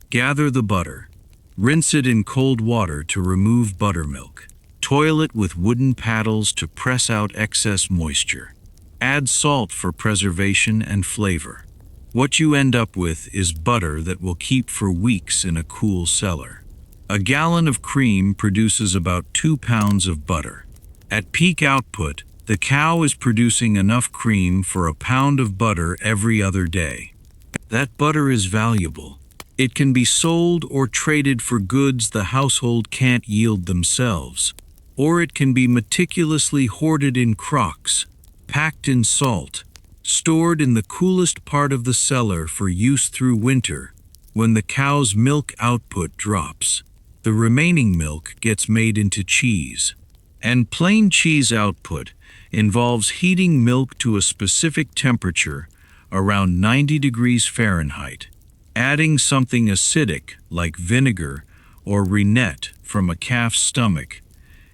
Gather the butter. Rinse it in cold water to remove buttermilk. Toil it with wooden paddles to press out excess moisture. Add salt for preservation and flavor. What you end up with is butter that will keep for weeks in a cool cellar. A gallon of cream produces about 2 pounds of butter. At peak output, the cow is producing enough cream for a pound of butter every other day. That butter is valuable. It can be sold or traded for goods the household can't yield themselves, or it can be meticulously hoarded in crocks, packed in salt, stored in the coolest part of the cellar for use through winter. When the cow's milk output drops, the remaining milk gets made into cheese. And plain cheese output involves heating milk to a specific temperature, around 90 degrees Fahrenheit, adding something acidic like vinegar or rennet from a calf's stomach,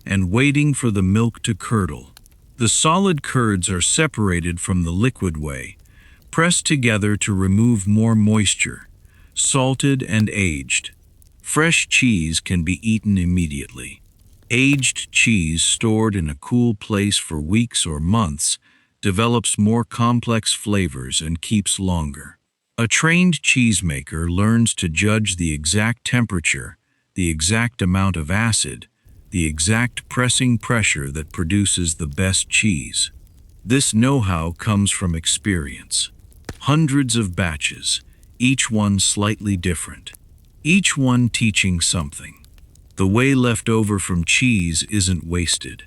and waiting for the milk to curdle. The solid curds are separated from the liquid whey, pressed together to remove more moisture, salted and aged. Fresh cheese can be eaten immediately. Aged cheese stored in a cool place for weeks or months develops more complex flavors and keeps longer. A trained cheesemaker learns to judge the exact temperature, the exact amount of acid, the exact pressing pressure that produces the best cheese. This know-how comes from experience. Hundreds of batches, each one slightly different, each one teaching something. The whey left over from cheese isn't wasted.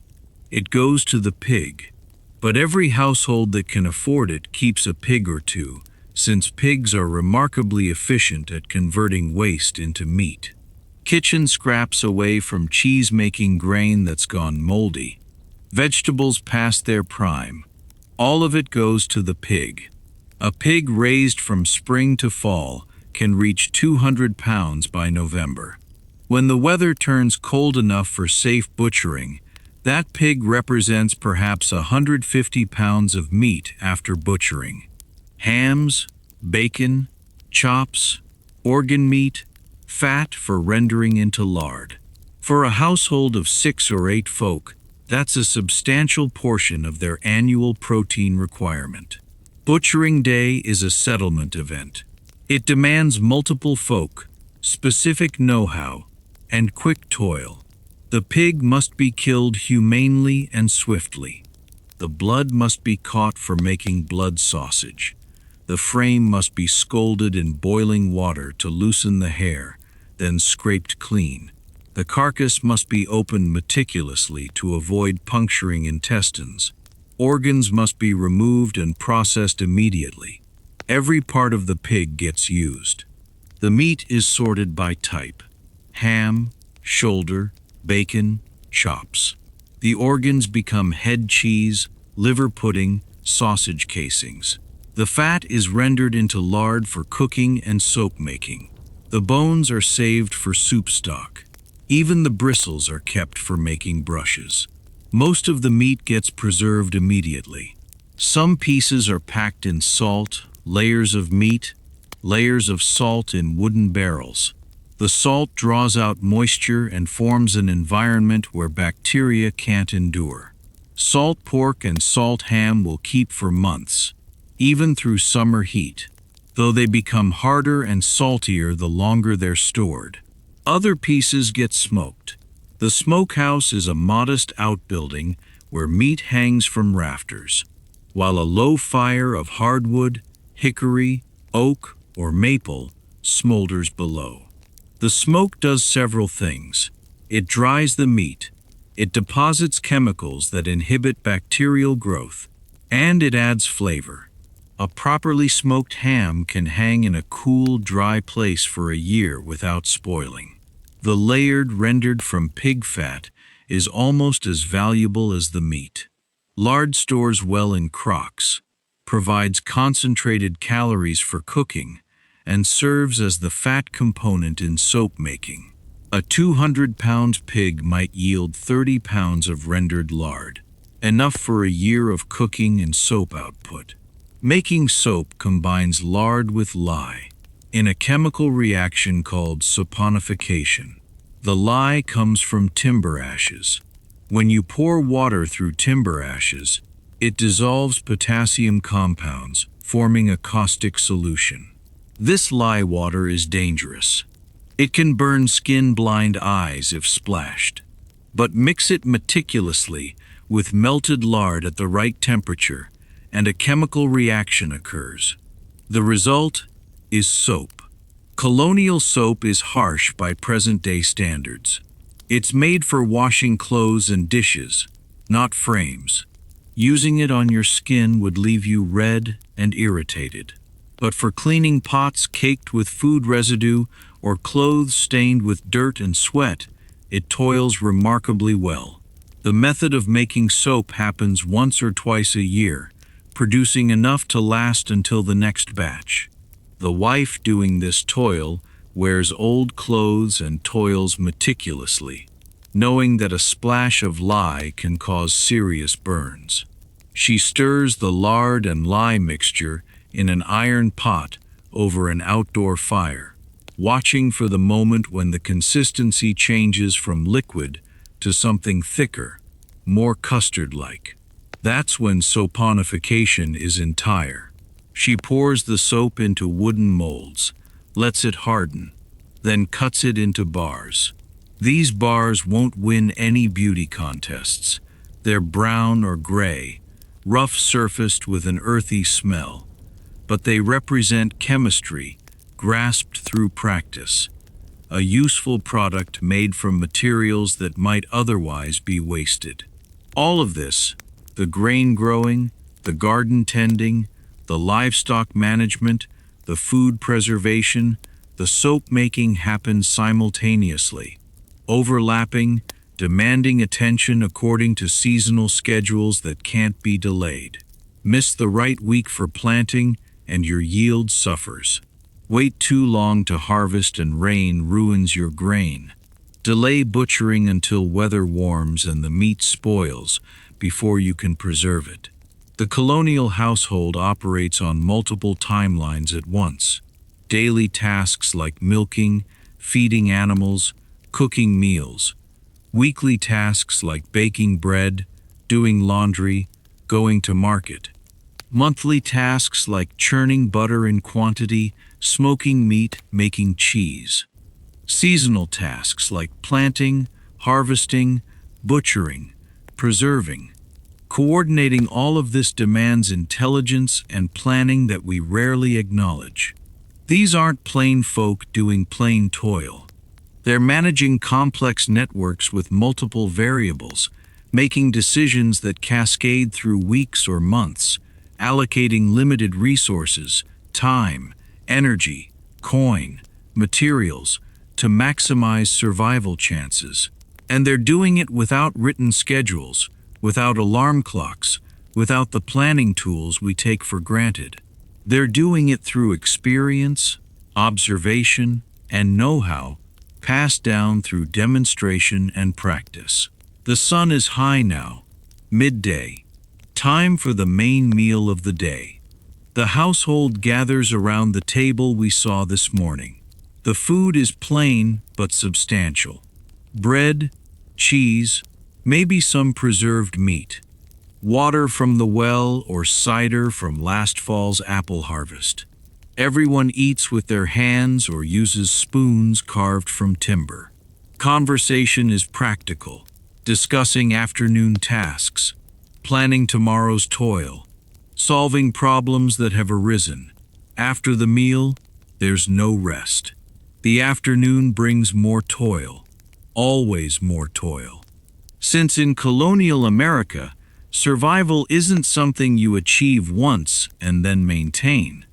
It goes to the pig. But every household that can afford it keeps a pig or two, since pigs are remarkably efficient at converting waste into meat. Kitchen scraps away from cheese-making grain that's gone moldy. Vegetables past their prime. All of it goes to the pig. A pig raised from spring to fall can reach 200 pounds by November. When the weather turns cold enough for safe butchering, that pig represents perhaps 150 pounds of meat after butchering. Hams, bacon, chops, organ meat, fat for rendering into lard. For a household of 6 or 8 folk, that's a substantial portion of their annual protein requirement. Butchering day is a settlement event. It demands multiple folk, specific know-how, and quick toil. The pig must be killed humanely and swiftly. The blood must be caught for making blood sausage. The frame must be scalded in boiling water to loosen the hair, then scraped clean. The carcass must be opened meticulously to avoid puncturing intestines. Organs must be removed and processed immediately. Every part of the pig gets used. The meat is sorted by type: ham, shoulder, bacon, chops. The organs become head cheese, liver pudding, sausage casings. The fat is rendered into lard for cooking and soap making. The bones are saved for soup stock. Even the bristles are kept for making brushes. Most of the meat gets preserved immediately. Some pieces are packed in salt, layers of meat, layers of salt in wooden barrels. The salt draws out moisture and forms an environment where bacteria can't endure. Salt pork and salt ham will keep for months, even through summer heat, though they become harder and saltier the longer they're stored. Other pieces get smoked. The smokehouse is a modest outbuilding where meat hangs from rafters, while a low fire of hardwood, hickory, oak, or maple smolders below. The smoke does several things. It dries the meat, it deposits chemicals that inhibit bacterial growth, and it adds flavor. A properly smoked ham can hang in a cool, dry place for a year without spoiling. The layered rendered from pig fat is almost as valuable as the meat. Lard stores well in crocks, provides concentrated calories for cooking, and serves as the fat component in soap making. A 200-pound pig might yield 30 pounds of rendered lard, enough for a year of cooking and soap output. Making soap combines lard with lye in a chemical reaction called saponification. The lye comes from timber ashes. When you pour water through timber ashes, it dissolves potassium compounds, forming a caustic solution. This lye water is dangerous. It can burn skin-blind eyes if splashed. But mix it meticulously with melted lard at the right temperature, and a chemical reaction occurs. The result is soap. Colonial soap is harsh by present-day standards. It's made for washing clothes and dishes, not frames. Using it on your skin would leave you red and irritated. But for cleaning pots caked with food residue or clothes stained with dirt and sweat, it toils remarkably well. The method of making soap happens once or twice a year, producing enough to last until the next batch. The wife doing this toil wears old clothes and toils meticulously, knowing that a splash of lye can cause serious burns. She stirs the lard and lye mixture in an iron pot over an outdoor fire, watching for the moment when the consistency changes from liquid to something thicker, more custard-like. That's when saponification is entire. She pours the soap into wooden molds, lets it harden, then cuts it into bars. These bars won't win any beauty contests. They're brown or gray, rough-surfaced with an earthy smell, but they represent chemistry grasped through practice, a useful product made from materials that might otherwise be wasted. All of this, the grain growing, the garden tending, the livestock management, the food preservation, the soap making happens simultaneously, overlapping, demanding attention according to seasonal schedules that can't be delayed. Miss the right week for planting, and your yield suffers. Wait too long to harvest and rain ruins your grain. Delay butchering until weather warms and the meat spoils before you can preserve it. The colonial household operates on multiple timelines at once. Daily tasks like milking, feeding animals, cooking meals. Weekly tasks like baking bread, doing laundry, going to market. Monthly tasks like churning butter in quantity, smoking meat, making cheese. Seasonal tasks like planting, harvesting, butchering, preserving. Coordinating all of this demands intelligence and planning that we rarely acknowledge. These aren't plain folk doing plain toil. They're managing complex networks with multiple variables, making decisions that cascade through weeks or months, allocating limited resources, time, energy, coin, materials, to maximize survival chances. And they're doing it without written schedules, without alarm clocks, without the planning tools we take for granted. They're doing it through experience, observation, and know-how, passed down through demonstration and practice. The sun is high now, midday. Time for the main meal of the day. The household gathers around the table we saw this morning. The food is plain but substantial. Bread, cheese, maybe some preserved meat. Water from the well or cider from last fall's apple harvest. Everyone eats with their hands or uses spoons carved from timber. Conversation is practical, discussing afternoon tasks, planning tomorrow's toil, solving problems that have arisen. After the meal, there's no rest. The afternoon brings more toil, always more toil. Since in colonial America, survival isn't something you achieve once and then maintain.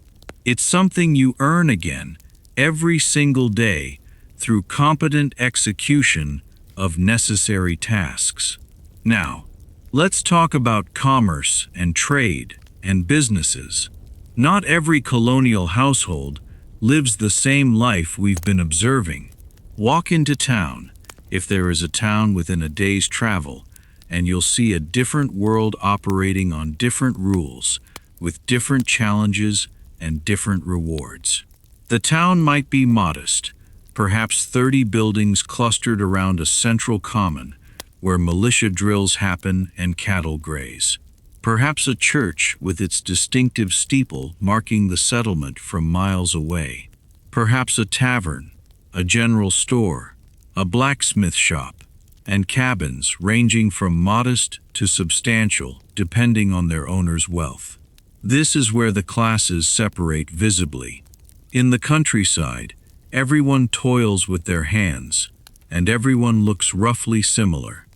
It's something you earn again every single day through competent execution of necessary tasks. Now, let's talk about commerce and trade and businesses. Not every colonial household lives the same life we've been observing. Walk into town, if there is a town within a day's travel, and you'll see a different world operating on different rules, with different challenges and different rewards. The town might be modest, perhaps 30 buildings clustered around a central common, where militia drills happen and cattle graze. Perhaps a church with its distinctive steeple marking the settlement from miles away. Perhaps a tavern, a general store, a blacksmith shop, and cabins ranging from modest to substantial depending on their owner's wealth. This is where the classes separate visibly. In the countryside, everyone toils with their hands, and everyone looks roughly similar.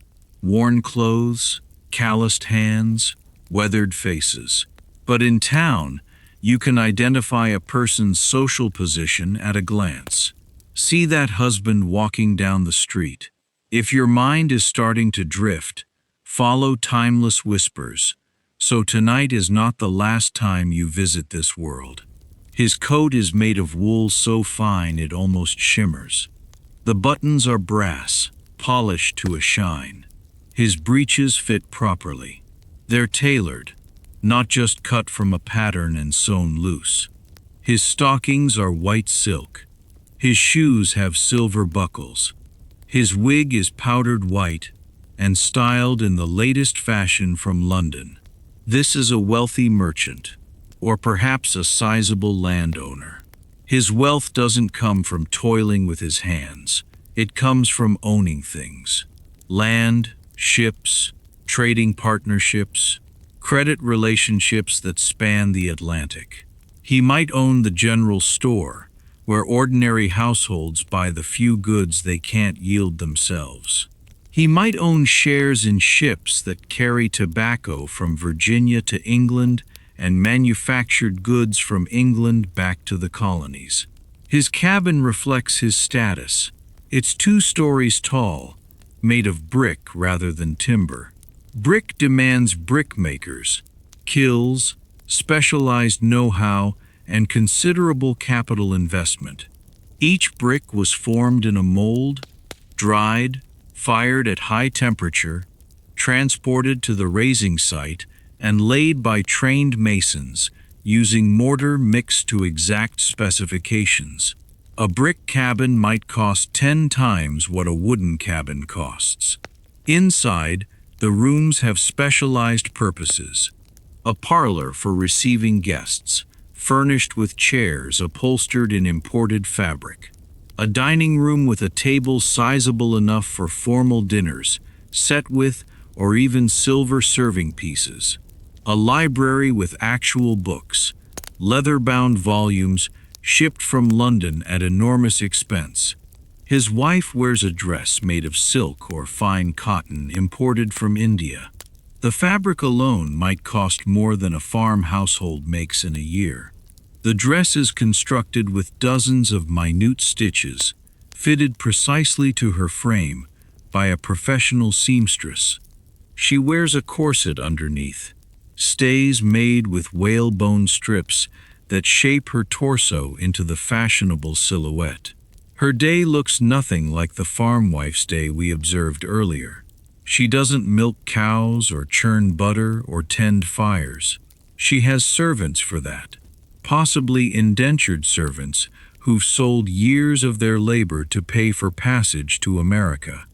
Worn clothes, calloused hands, weathered faces. But in town, you can identify a person's social position at a glance. See that husband walking down the street. If your mind is starting to drift, follow timeless whispers. So tonight is not the last time you visit this world. His coat is made of wool so fine it almost shimmers. The buttons are brass, polished to a shine. His breeches fit properly. They're tailored, not just cut from a pattern and sewn loose. His stockings are white silk. His shoes have silver buckles. His wig is powdered white and styled in the latest fashion from London. This is a wealthy merchant, or perhaps a sizable landowner. His wealth doesn't come from toiling with his hands. It comes from owning things. Land, ships, trading partnerships, credit relationships that span the Atlantic. He might own the general store, where ordinary households buy the few goods they can't yield themselves. He might own shares in ships that carry tobacco from Virginia to England and manufactured goods from England back to the colonies. His cabin reflects his status. It's 2 stories tall, made of brick rather than timber. Brick demands brickmakers, kilns, specialized know-how, and considerable capital investment. Each brick was formed in a mold, dried, fired at high temperature, transported to the raising site, and laid by trained masons, using mortar mixed to exact specifications. A brick cabin might cost 10 times what a wooden cabin costs. Inside, the rooms have specialized purposes. A parlor for receiving guests, furnished with chairs upholstered in imported fabric. A dining room with a table sizable enough for formal dinners, set with or even silver serving pieces. A library with actual books, leather-bound volumes shipped from London at enormous expense. His wife wears a dress made of silk or fine cotton imported from India. The fabric alone might cost more than a farm household makes in a year. The dress is constructed with dozens of minute stitches, fitted precisely to her frame by a professional seamstress. She wears a corset underneath, stays made with whalebone strips that shape her torso into the fashionable silhouette. Her day looks nothing like the farm wife's day we observed earlier. She doesn't milk cows or churn butter or tend fires. She has servants for that, possibly indentured servants who've sold years of their labor to pay for passage to America.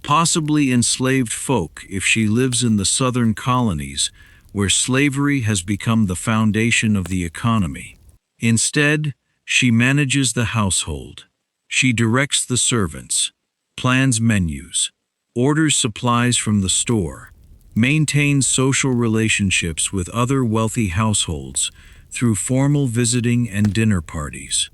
Possibly enslaved folk if she lives in the southern colonies where slavery has become the foundation of the economy. Instead, she manages the household. She directs the servants, plans menus, orders supplies from the store, maintains social relationships with other wealthy households through formal visiting and dinner parties.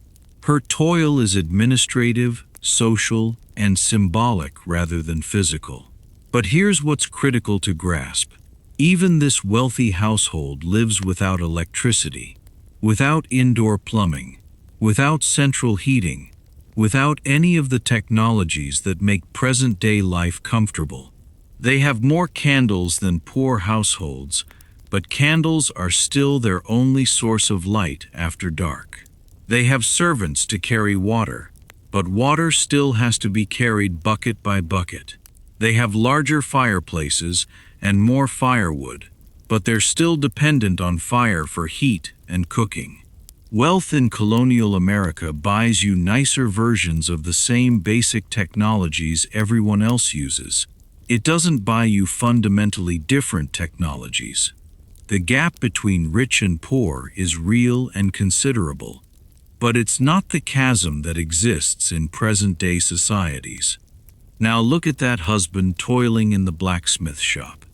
Her toil is administrative, social, and symbolic rather than physical. But here's what's critical to grasp. Even this wealthy household lives without electricity, without indoor plumbing, without central heating, without any of the technologies that make present-day life comfortable. They have more candles than poor households, but candles are still their only source of light after dark. They have servants to carry water, but water still has to be carried bucket by bucket. They have larger fireplaces and more firewood, but they're still dependent on fire for heat and cooking. Wealth in colonial America buys you nicer versions of the same basic technologies everyone else uses. It doesn't buy you fundamentally different technologies. The gap between rich and poor is real and considerable, but it's not the chasm that exists in present-day societies. Now look at that husband toiling in the blacksmith shop.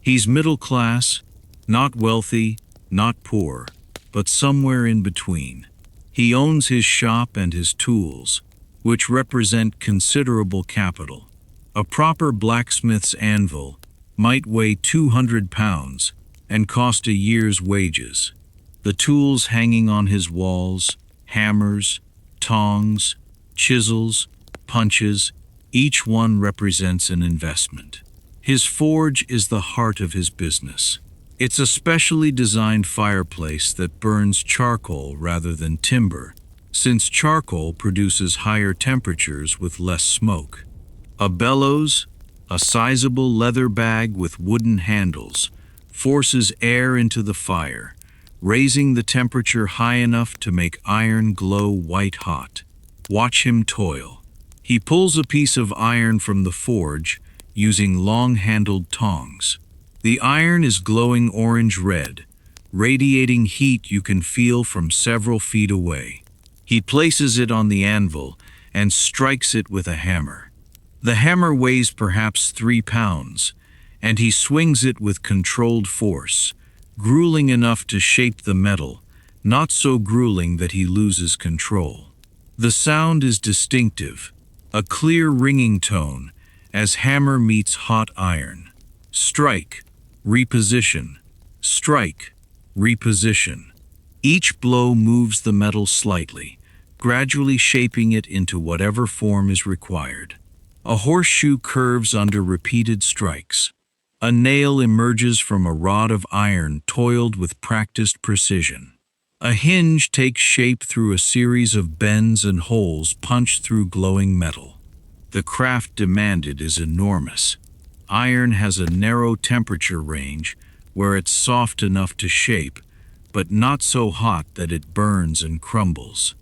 He's middle class, not wealthy, not poor, but somewhere in between. He owns his shop and his tools, which represent considerable capital. A proper blacksmith's anvil might weigh 200 pounds and cost a year's wages. The tools hanging on his walls, hammers, tongs, chisels, punches, each one represents an investment. His forge is the heart of his business. It's a specially designed fireplace that burns charcoal rather than timber, since charcoal produces higher temperatures with less smoke. A bellows, a sizable leather bag with wooden handles, forces air into the fire, raising the temperature high enough to make iron glow white hot. Watch him toil. He pulls a piece of iron from the forge using long-handled tongs. The iron is glowing orange-red, radiating heat you can feel from several feet away. He places it on the anvil, and strikes it with a hammer. The hammer weighs perhaps 3 pounds, and he swings it with controlled force, grueling enough to shape the metal, not so grueling that he loses control. The sound is distinctive, a clear ringing tone, as hammer meets hot iron. Strike, reposition, strike, reposition. Each blow moves the metal slightly, gradually shaping it into whatever form is required. A horseshoe curves under repeated strikes. A nail emerges from a rod of iron toiled with practiced precision. A hinge takes shape through a series of bends and holes punched through glowing metal. The craft demanded is enormous. Iron has a narrow temperature range where it's soft enough to shape, but not so hot that it burns and crumbles.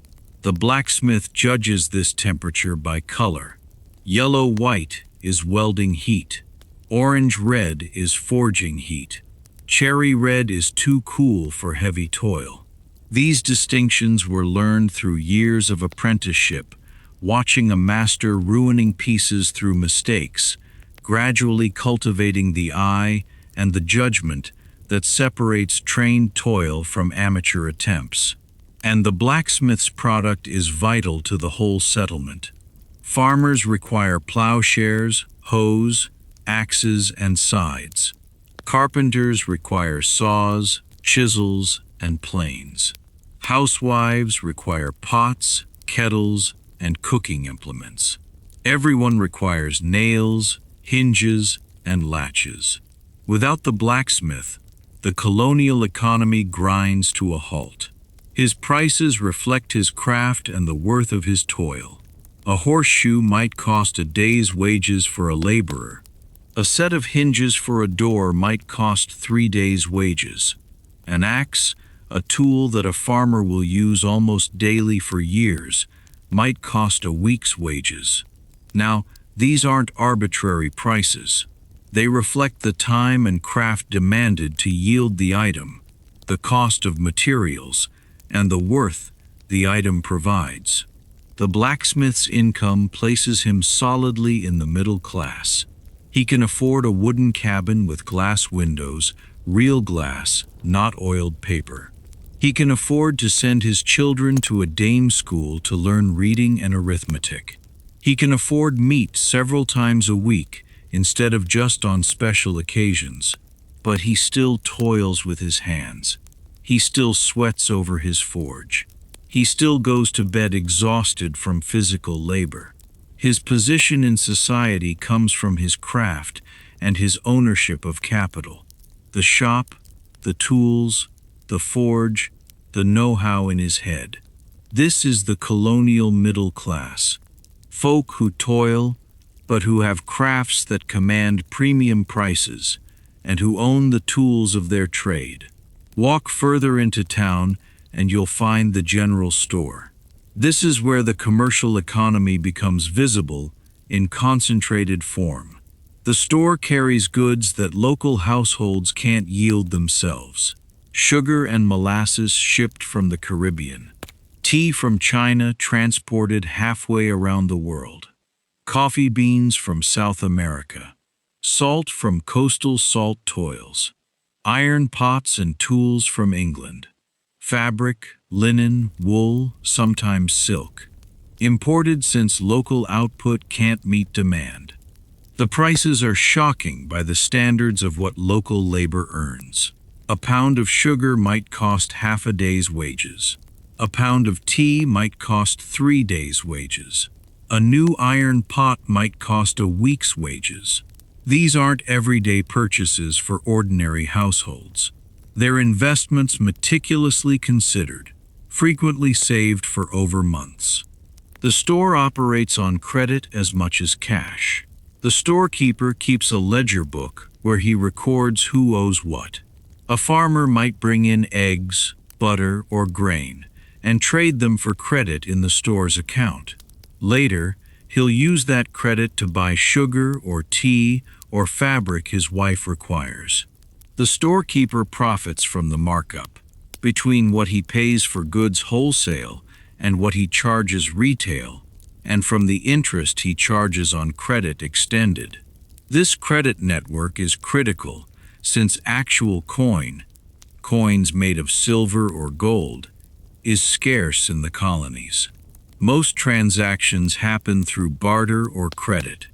The blacksmith judges this temperature by color. Yellow-white is welding heat. Orange-red is forging heat. Cherry-red is too cool for heavy toil. These distinctions were learned through years of apprenticeship, watching a master ruining pieces through mistakes, gradually cultivating the eye and the judgment that separates trained toil from amateur attempts. And the blacksmith's product is vital to the whole settlement. Farmers require plowshares, hoes, axes, and scythes. Carpenters require saws, chisels, and planes. Housewives require pots, kettles, and cooking implements. Everyone requires nails, hinges, and latches. Without the blacksmith, the colonial economy grinds to a halt. His prices reflect his craft and the worth of his toil. A horseshoe might cost a day's wages for a laborer. A set of hinges for a door might cost 3 days' wages. An axe, a tool that a farmer will use almost daily for years, might cost a week's wages. Now, these aren't arbitrary prices. They reflect the time and craft demanded to yield the item, the cost of materials, and the worth the item provides. The blacksmith's income places him solidly in the middle class. He can afford a wooden cabin with glass windows, real glass, not oiled paper. He can afford to send his children to a dame school to learn reading and arithmetic. He can afford meat several times a week instead of just on special occasions. But he still toils with his hands. He still sweats over his forge. He still goes to bed exhausted from physical labor. His position in society comes from his craft and his ownership of capital. The shop, the tools, the forge, the know-how in his head. This is the colonial middle class. Folk who toil, but who have crafts that command premium prices, and who own the tools of their trade. Walk further into town and you'll find the general store. This is where the commercial economy becomes visible in concentrated form. The store carries goods that local households can't yield themselves. Sugar and molasses shipped from the Caribbean. Tea from China transported halfway around the world. Coffee beans from South America. Salt from coastal salt toils. Iron pots and tools from England. Fabric, linen, wool, sometimes silk. Imported since local output can't meet demand. The prices are shocking by the standards of what local labor earns. A pound of sugar might cost half a day's wages. A pound of tea might cost 3 days' wages. A new iron pot might cost a week's wages. These aren't everyday purchases for ordinary households. They're investments meticulously considered, frequently saved for over months. The store operates on credit as much as cash. The storekeeper keeps a ledger book where he records who owes what. A farmer might bring in eggs, butter, or grain, and trade them for credit in the store's account. Later, he'll use that credit to buy sugar or tea or fabric his wife requires. The storekeeper profits from the markup between what he pays for goods wholesale and what he charges retail. and from the interest he charges on credit extended. This credit network is critical since actual coins made of silver or gold, is scarce in the colonies. Most transactions happen through barter or credit.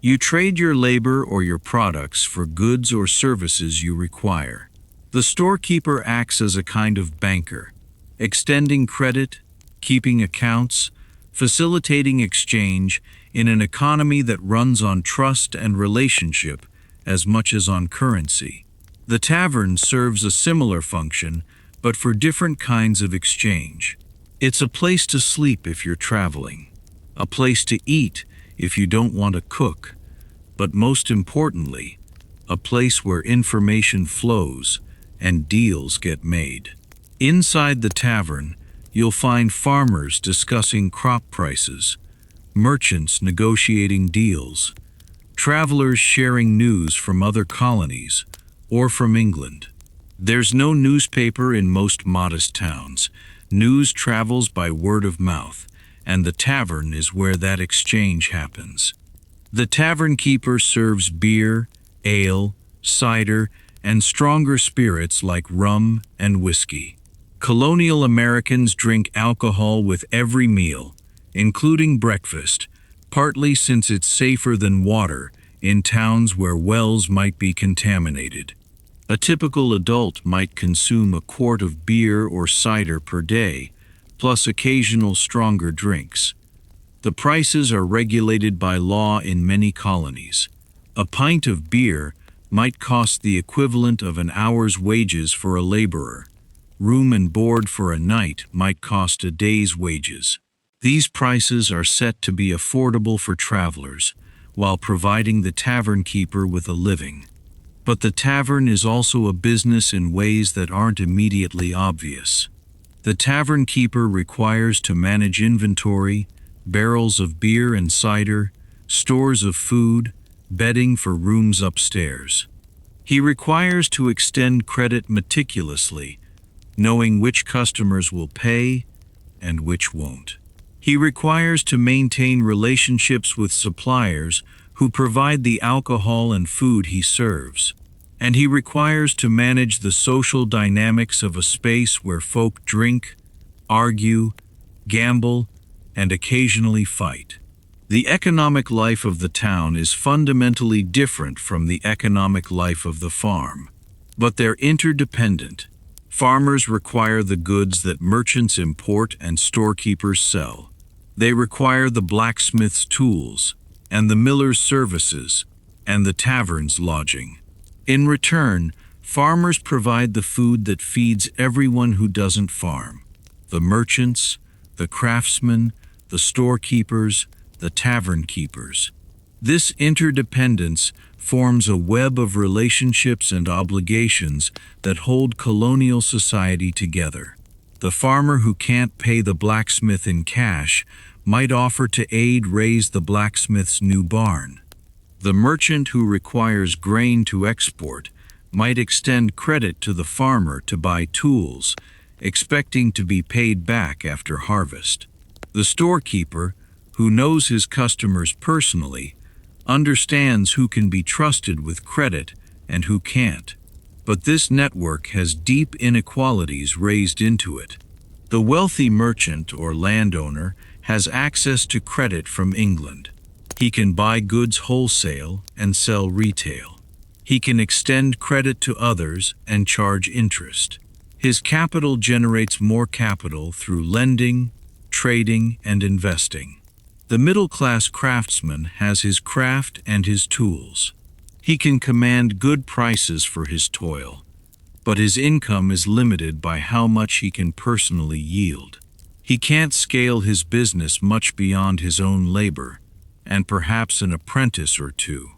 You trade your labor or your products for goods or services you require. The storekeeper acts as a kind of banker, extending credit, keeping accounts, facilitating exchange in an economy that runs on trust and relationship as much as on currency. The tavern serves a similar function, but for different kinds of exchange. It's a place to sleep if you're traveling, a place to eat if you don't want to cook, but most importantly, a place where information flows and deals get made. Inside the tavern, you'll find farmers discussing crop prices, merchants negotiating deals, travelers sharing news from other colonies or from England. There's no newspaper in most modest towns. News travels by word of mouth, and the tavern is where that exchange happens. The tavern keeper serves beer, ale, cider, and stronger spirits like rum and whiskey. Colonial Americans drink alcohol with every meal, including breakfast, partly since it's safer than water in towns where wells might be contaminated. A typical adult might consume a quart of beer or cider per day, plus occasional stronger drinks. The prices are regulated by law in many colonies. A pint of beer might cost the equivalent of an hour's wages for a laborer. Room and board for a night might cost a day's wages. These prices are set to be affordable for travelers, while providing the tavern keeper with a living. But the tavern is also a business in ways that aren't immediately obvious. The tavern keeper requires to manage inventory, barrels of beer and cider, stores of food, bedding for rooms upstairs. He requires to extend credit meticulously, knowing which customers will pay and which won't. He requires to maintain relationships with suppliers who provide the alcohol and food he serves. And he requires to manage the social dynamics of a space where folk drink, argue, gamble, and occasionally fight. The economic life of the town is fundamentally different from the economic life of the farm, but they're interdependent. Farmers require the goods that merchants import and storekeepers sell. They require the blacksmith's tools, and the miller's services, and the tavern's lodging. In return, farmers provide the food that feeds everyone who doesn't farm: the merchants, the craftsmen, the storekeepers, the tavern keepers. This interdependence forms a web of relationships and obligations that hold colonial society together. The farmer who can't pay the blacksmith in cash might offer to aid raise the blacksmith's new barn. The merchant who requires grain to export might extend credit to the farmer to buy tools, expecting to be paid back after harvest. The storekeeper, who knows his customers personally, understands who can be trusted with credit and who can't. But this network has deep inequalities raised into it. The wealthy merchant or landowner has access to credit from England. He can buy goods wholesale and sell retail. He can extend credit to others and charge interest. His capital generates more capital through lending, trading, and investing. The middle-class craftsman has his craft and his tools. He can command good prices for his toil, but his income is limited by how much he can personally yield. He can't scale his business much beyond his own labor, and perhaps an apprentice or two.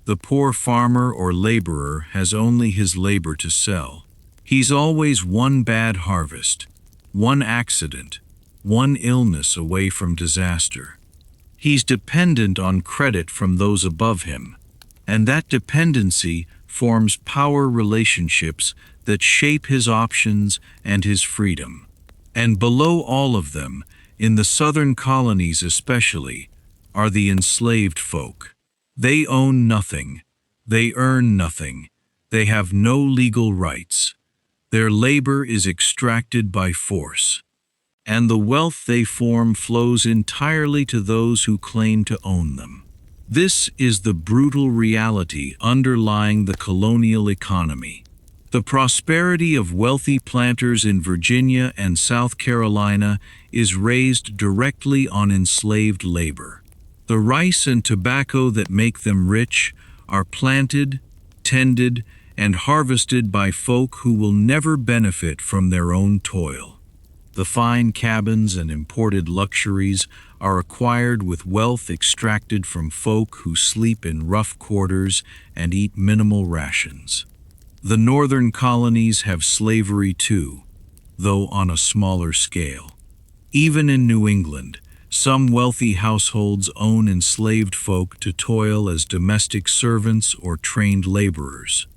The poor farmer or laborer has only his labor to sell. He's always one bad harvest, one accident, one illness away from disaster. He's dependent on credit from those above him, and that dependency forms power relationships that shape his options and his freedom. And below all of them in the southern colonies especially, are the enslaved folk. They own nothing. They earn nothing. They have no legal rights. Their labor is extracted by force, and the wealth they form flows entirely to those who claim to own them. This is the brutal reality underlying the colonial economy. The prosperity of wealthy planters in Virginia and South Carolina is raised directly on enslaved labor. The rice and tobacco that make them rich are planted, tended, and harvested by folk who will never benefit from their own toil. The fine cabins and imported luxuries are acquired with wealth extracted from folk who sleep in rough quarters and eat minimal rations. The northern colonies have slavery too, though on a smaller scale. Even in New England, some wealthy households own enslaved folk to toil as domestic servants or trained laborers.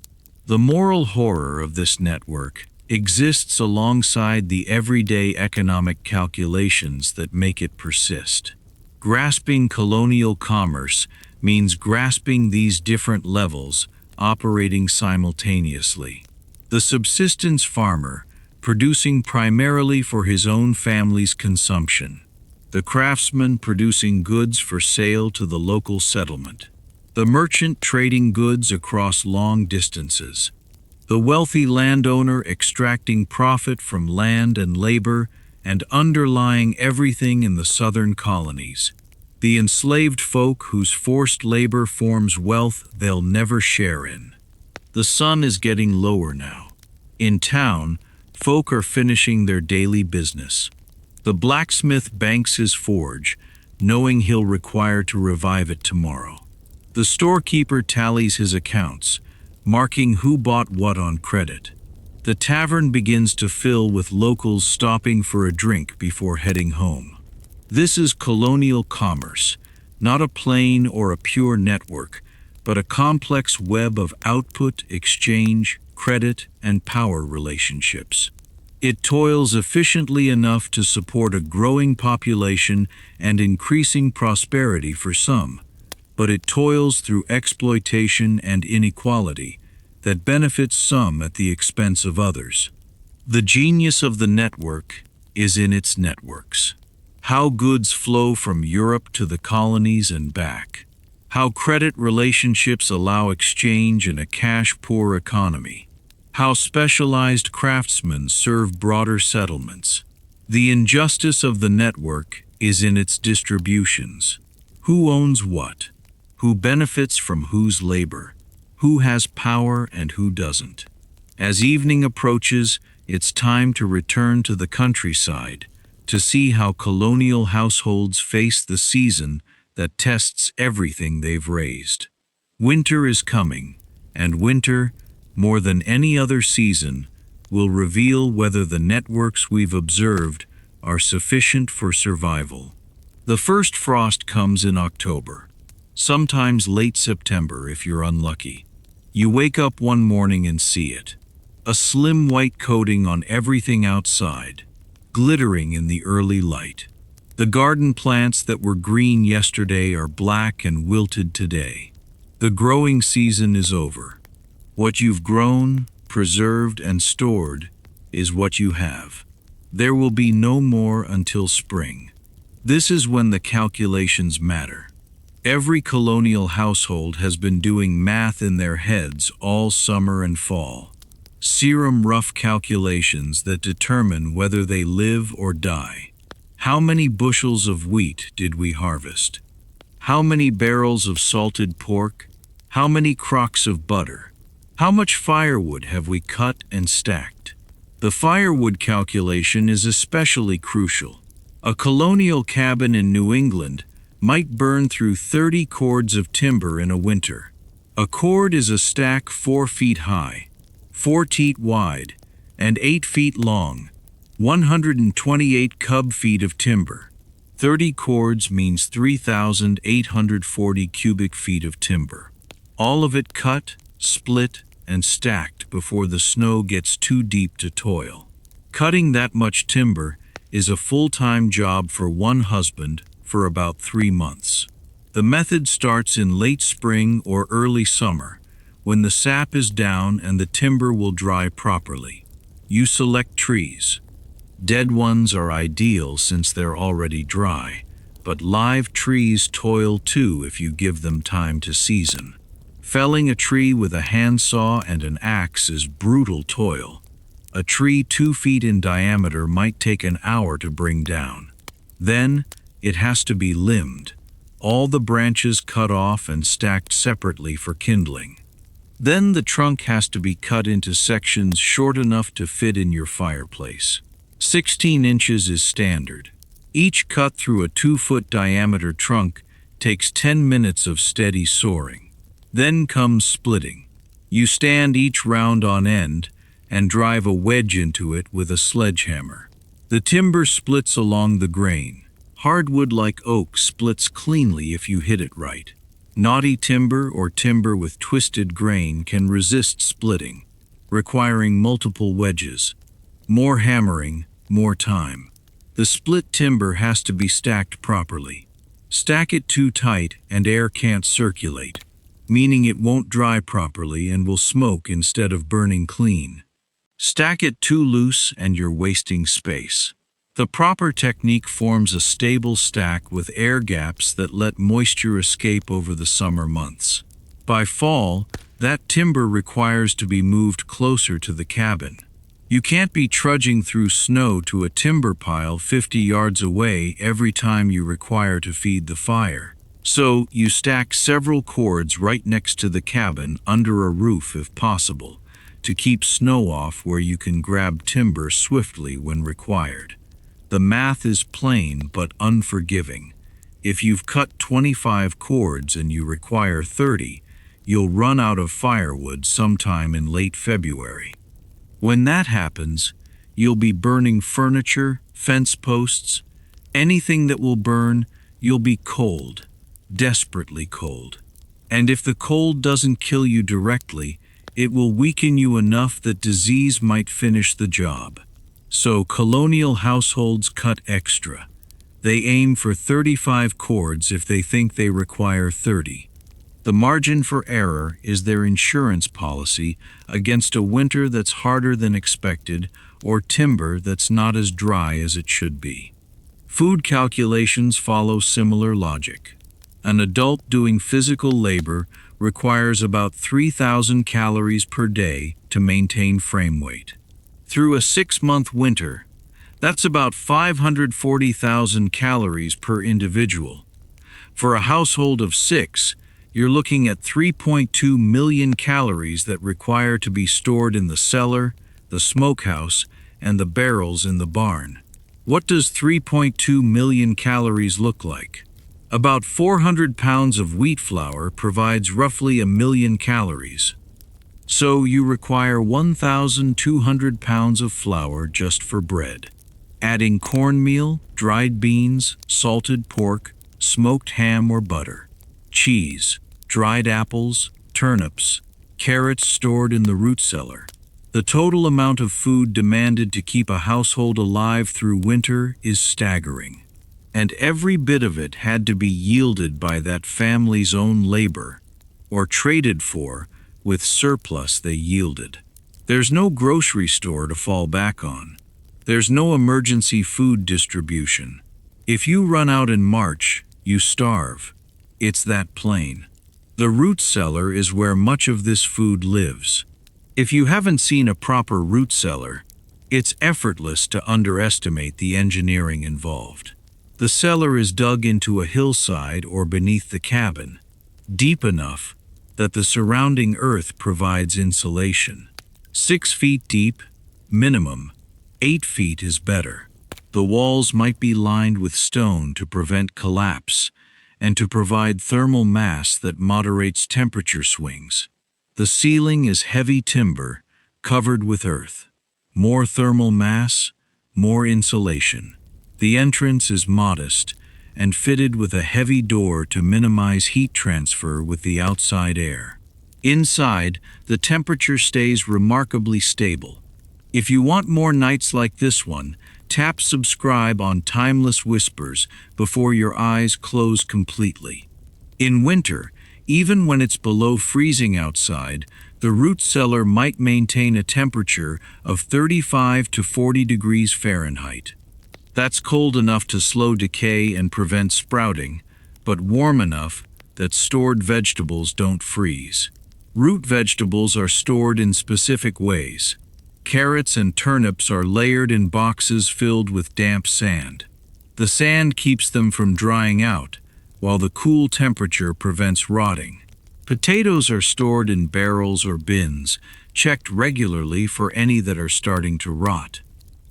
The moral horror of this network exists alongside the everyday economic calculations that make it persist. Grasping colonial commerce means grasping these different levels operating simultaneously. The subsistence farmer, producing primarily for his own family's consumption. The craftsman producing goods for sale to the local settlement. The merchant trading goods across long distances. The wealthy landowner extracting profit from land and labor and underlying everything in the southern colonies. The enslaved folk whose forced labor forms wealth they'll never share in. The sun is getting lower now. In town, folk are finishing their daily business. The blacksmith banks his forge, knowing he'll require to revive it tomorrow. The storekeeper tallies his accounts, marking who bought what on credit. The tavern begins to fill with locals stopping for a drink before heading home. This is colonial commerce, not a plain or a pure network, but a complex web of output, exchange, credit, and power relationships. It toils efficiently enough to support a growing population and increasing prosperity for some, but it toils through exploitation and inequality that benefits some at the expense of others. The genius of the network is in its networks. How goods flow from Europe to the colonies and back. How credit relationships allow exchange in a cash-poor economy. How specialized craftsmen serve broader settlements. The injustice of the network is in its distributions. Who owns what? Who benefits from whose labor? Who has power and who doesn't? As evening approaches, it's time to return to the countryside, to see how colonial households face the season that tests everything they've raised. Winter is coming, and winter, more than any other season, will reveal whether the networks we've observed are sufficient for survival. The first frost comes in October, sometimes late September if you're unlucky. You wake up one morning and see it. A slim white coating on everything outside, glittering in the early light. The garden plants that were green yesterday are black and wilted today. The growing season is over. What you've grown, preserved, and stored is what you have. There will be no more until spring. This is when the calculations matter. Every colonial household has been doing math in their heads all summer and fall. Serum rough calculations that determine whether they live or die. How many bushels of wheat did we harvest? How many barrels of salted pork? How many crocks of butter? How much firewood have we cut and stacked? The firewood calculation is especially crucial. A colonial cabin in New England might burn through 30 cords of timber in a winter. A cord is a stack 4 feet high, 4 feet wide, and 8 feet long, 128 cub-feet of timber. 30 cords means 3,840 cubic feet of timber. All of it cut, split, and stacked before the snow gets too deep to toil. Cutting that much timber is a full-time job for one husband for about 3 months. The method starts in late spring or early summer, when the sap is down and the timber will dry properly. You select trees. Dead ones are ideal since they're already dry, but live trees toil too if you give them time to season. Felling a tree with a handsaw and an axe is brutal toil. A tree 2 feet in diameter might take an hour to bring down. Then, it has to be limbed, all the branches cut off and stacked separately for kindling. Then the trunk has to be cut into sections short enough to fit in your fireplace. 16 inches is standard. Each cut through a 2-foot diameter trunk takes 10 minutes of steady sawing. Then comes splitting. You stand each round on end and drive a wedge into it with a sledgehammer. The timber splits along the grain. Hardwood like oak splits cleanly if you hit it right. Knotty timber or timber with twisted grain can resist splitting, requiring multiple wedges. More hammering, more time. The split timber has to be stacked properly. Stack it too tight and air can't circulate, meaning it won't dry properly and will smoke instead of burning clean. Stack it too loose and you're wasting space. The proper technique forms a stable stack with air gaps that let moisture escape over the summer months. By fall, that timber requires to be moved closer to the cabin. You can't be trudging through snow to a timber pile 50 yards away every time you require to feed the fire. So, you stack several cords right next to the cabin under a roof if possible, to keep snow off where you can grab timber swiftly when required. The math is plain but unforgiving. If you've cut 25 cords and you require 30, you'll run out of firewood sometime in late February. When that happens, you'll be burning furniture, fence posts, anything that will burn. You'll be cold, desperately cold. And if the cold doesn't kill you directly, it will weaken you enough that disease might finish the job. So colonial households cut extra. They aim for 35 cords if they think they require 30. The margin for error is their insurance policy against a winter that's harder than expected or timber that's not as dry as it should be. Food calculations follow similar logic. An adult doing physical labor requires about 3,000 calories per day to maintain frame weight. Through a 6-month winter, that's about 540,000 calories per individual. For a household of 6, you're looking at 3.2 million calories that require to be stored in the cellar, the smokehouse, and the barrels in the barn. What does 3.2 million calories look like? About 400 pounds of wheat flour provides roughly 1 million calories. So you require 1,200 pounds of flour just for bread. Adding cornmeal, dried beans, salted pork, smoked ham or butter, cheese, dried apples, turnips, carrots stored in the root cellar. The total amount of food demanded to keep a household alive through winter is staggering. And every bit of it had to be yielded by that family's own labor, or traded for with surplus they yielded. There's no grocery store to fall back on. There's no emergency food distribution. If you run out in March, you starve. It's that plain. The root cellar is where much of this food lives. If you haven't seen a proper root cellar, it's effortless to underestimate the engineering involved. The cellar is dug into a hillside or beneath the cabin, deep enough that the surrounding earth provides insulation. 6 feet deep, minimum. 8 feet is better. The walls might be lined with stone to prevent collapse and to provide thermal mass that moderates temperature swings. The ceiling is heavy timber covered with earth. More thermal mass, more insulation. The entrance is modest and fitted with a heavy door to minimize heat transfer with the outside air. Inside, the temperature stays remarkably stable. If you want more nights like this one, Tap subscribe on Timeless Whispers before your eyes close completely. In winter, even when it's below freezing outside, the root cellar might maintain a temperature of 35 to 40 degrees Fahrenheit. That's cold enough to slow decay and prevent sprouting, but warm enough that stored vegetables don't freeze. Root vegetables are stored in specific ways. Carrots and turnips are layered in boxes filled with damp sand. The sand keeps them from drying out, while the cool temperature prevents rotting. Potatoes are stored in barrels or bins, checked regularly for any that are starting to rot.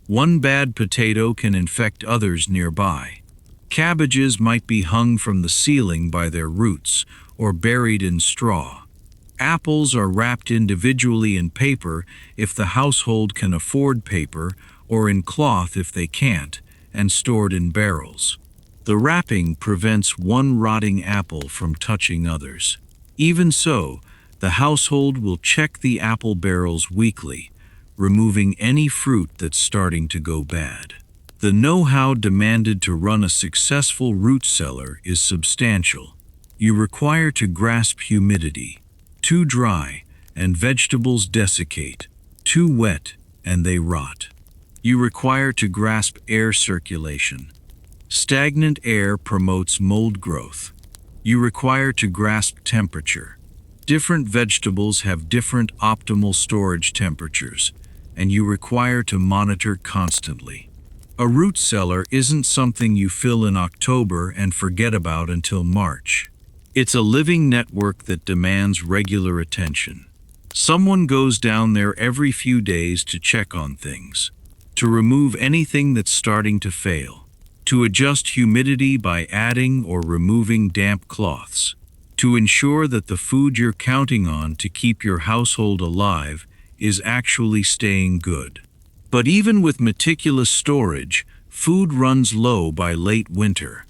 One bad potato can infect others nearby. Cabbages might be hung from the ceiling by their roots or buried in straw. Apples are wrapped individually in paper if the household can afford paper, or in cloth if they can't, and stored in barrels. The wrapping prevents one rotting apple from touching others. Even so, the household will check the apple barrels weekly, removing any fruit that's starting to go bad. The know-how demanded to run a successful root cellar is substantial. You require to grasp humidity. Too dry, and vegetables desiccate. Too wet, and they rot. You require to grasp air circulation. Stagnant air promotes mold growth. You require to grasp temperature. Different vegetables have different optimal storage temperatures, and you require to monitor constantly. A root cellar isn't something you fill in October and forget about until March. It's a living network that demands regular attention. Someone goes down there every few days to check on things, to remove anything that's starting to fail, to adjust humidity by adding or removing damp cloths, to ensure that the food you're counting on to keep your household alive is actually staying good. But even with meticulous storage, food runs low by late winter.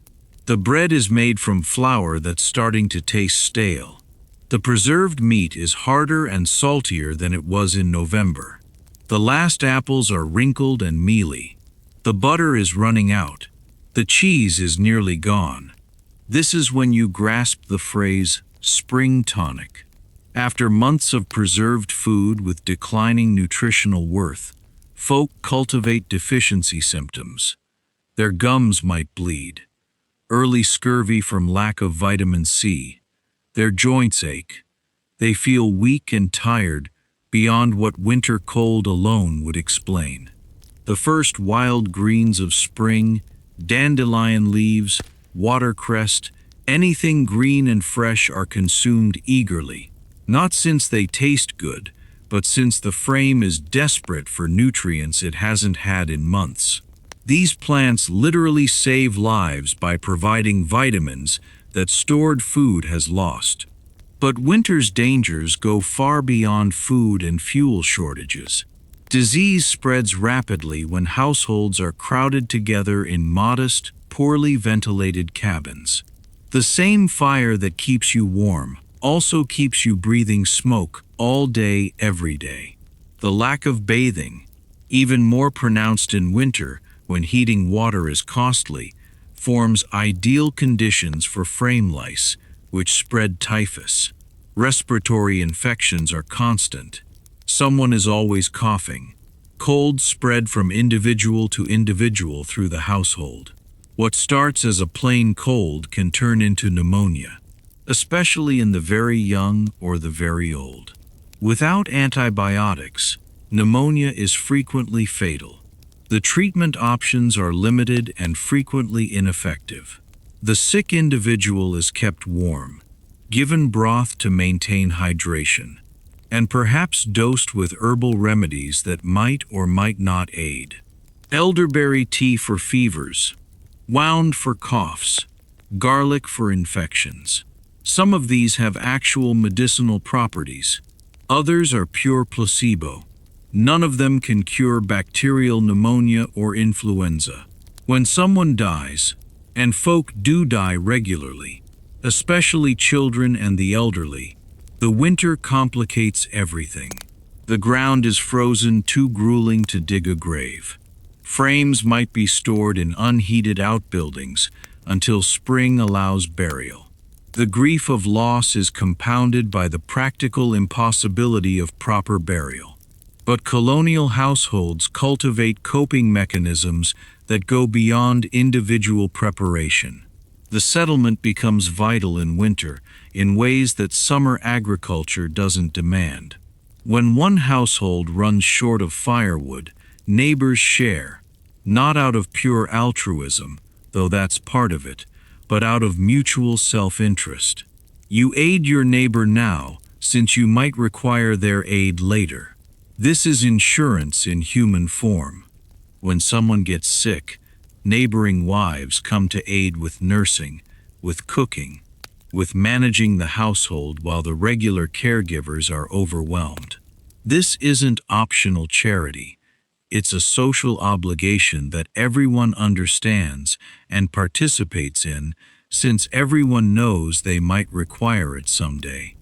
The bread is made from flour that's starting to taste stale. The preserved meat is harder and saltier than it was in November. The last apples are wrinkled and mealy. The butter is running out. The cheese is nearly gone. This is when you grasp the phrase, spring tonic. After months of preserved food with declining nutritional worth, folk cultivate deficiency symptoms. Their gums might bleed. Early scurvy from lack of vitamin C. Their joints ache. They feel weak and tired beyond what winter cold alone would explain. The first wild greens of spring, dandelion leaves, watercress, anything green and fresh are consumed eagerly, not since they taste good, but since the frame is desperate for nutrients it hasn't had in months. These plants literally save lives by providing vitamins that stored food has lost. But winter's dangers go far beyond food and fuel shortages. Disease spreads rapidly when households are crowded together in modest, poorly ventilated cabins. The same fire that keeps you warm also keeps you breathing smoke all day, every day. The lack of bathing, even more pronounced in winter when heating water is costly, forms ideal conditions for frame lice, which spread typhus. Respiratory infections are constant. Someone is always coughing. Colds spread from individual to individual through the household. What starts as a plain cold can turn into pneumonia, especially in the very young or the very old. Without antibiotics, pneumonia is frequently fatal. The treatment options are limited and frequently ineffective. The sick individual is kept warm, given broth to maintain hydration, and perhaps dosed with herbal remedies that might or might not aid. Elderberry tea for fevers, wound for coughs, garlic for infections. Some of these have actual medicinal properties. Others are pure placebo. None of them can cure bacterial pneumonia or influenza. When someone dies, and folk do die regularly, especially children and the elderly, the winter complicates everything. The ground is frozen, too grueling to dig a grave. Frames might be stored in unheated outbuildings until spring allows burial. The grief of loss is compounded by the practical impossibility of proper burial. But colonial households cultivate coping mechanisms that go beyond individual preparation. The settlement becomes vital in winter in ways that summer agriculture doesn't demand. When one household runs short of firewood, neighbors share, not out of pure altruism, though that's part of it, but out of mutual self-interest. You aid your neighbor now, since you might require their aid later. This is insurance in human form. When someone gets sick, neighboring wives come to aid with nursing, with cooking, with managing the household while the regular caregivers are overwhelmed. This isn't optional charity. It's a social obligation that everyone understands and participates in, since everyone knows they might require it someday.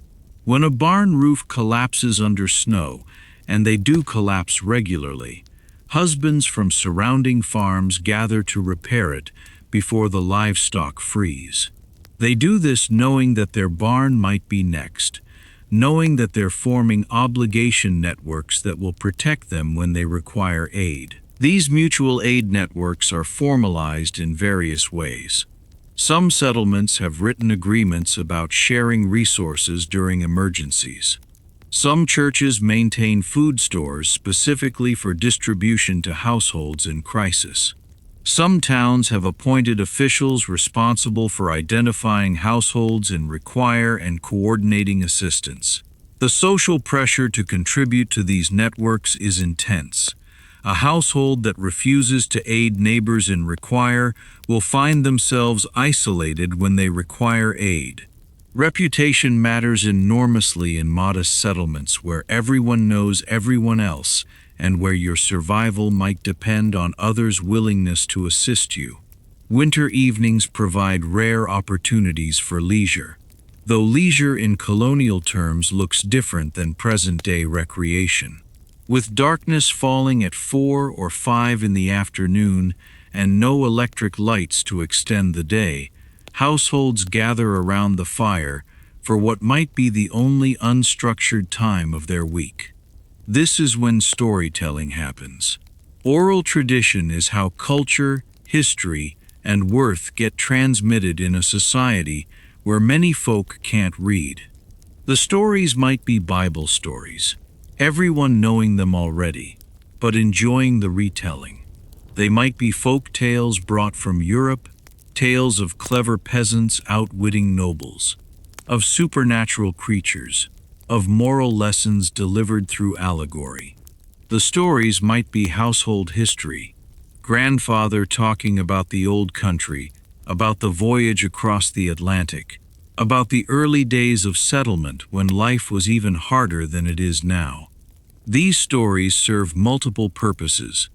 When a barn roof collapses under snow, and they do collapse regularly, husbands from surrounding farms gather to repair it before the livestock freeze. They do this knowing that their barn might be next, knowing that they're forming obligation networks that will protect them when they require aid. These mutual aid networks are formalized in various ways. Some settlements have written agreements about sharing resources during emergencies. Some churches maintain food stores specifically for distribution to households in crisis. Some towns have appointed officials responsible for identifying households in require and coordinating assistance. The social pressure to contribute to these networks is intense. A household that refuses to aid neighbors in require will find themselves isolated when they require aid. Reputation matters enormously in modest settlements where everyone knows everyone else and where your survival might depend on others' willingness to assist you. Winter evenings provide rare opportunities for leisure, though leisure in colonial terms looks different than present-day recreation. With darkness falling at 4 or 5 in the afternoon and no electric lights to extend the day, households gather around the fire for what might be the only unstructured time of their week. This is when storytelling happens. Oral tradition is how culture, history, and worth get transmitted in a society where many folk can't read. The stories might be Bible stories, everyone knowing them already, but enjoying the retelling. They might be folk tales brought from Europe, tales of clever peasants outwitting nobles, of supernatural creatures, of moral lessons delivered through allegory. The stories might be household history, grandfather talking about the old country, about the voyage across the Atlantic, about the early days of settlement when life was even harder than it is now. These stories serve multiple purposes.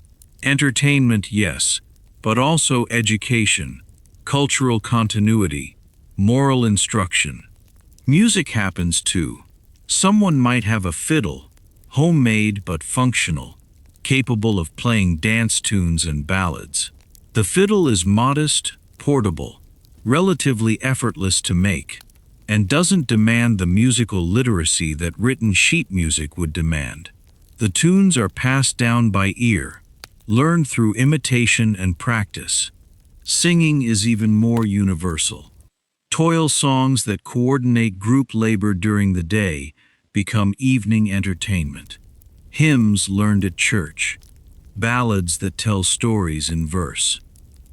Entertainment, yes, but also education, cultural continuity, moral instruction. Music happens too. Someone might have a fiddle, homemade but functional, capable of playing dance tunes and ballads. The fiddle is modest, portable, relatively effortless to make, and doesn't demand the musical literacy that written sheet music would demand. The tunes are passed down by ear, learned through imitation and practice. Singing is even more universal. Toil songs that coordinate group labor during the day become evening entertainment. Hymns learned at church. Ballads that tell stories in verse.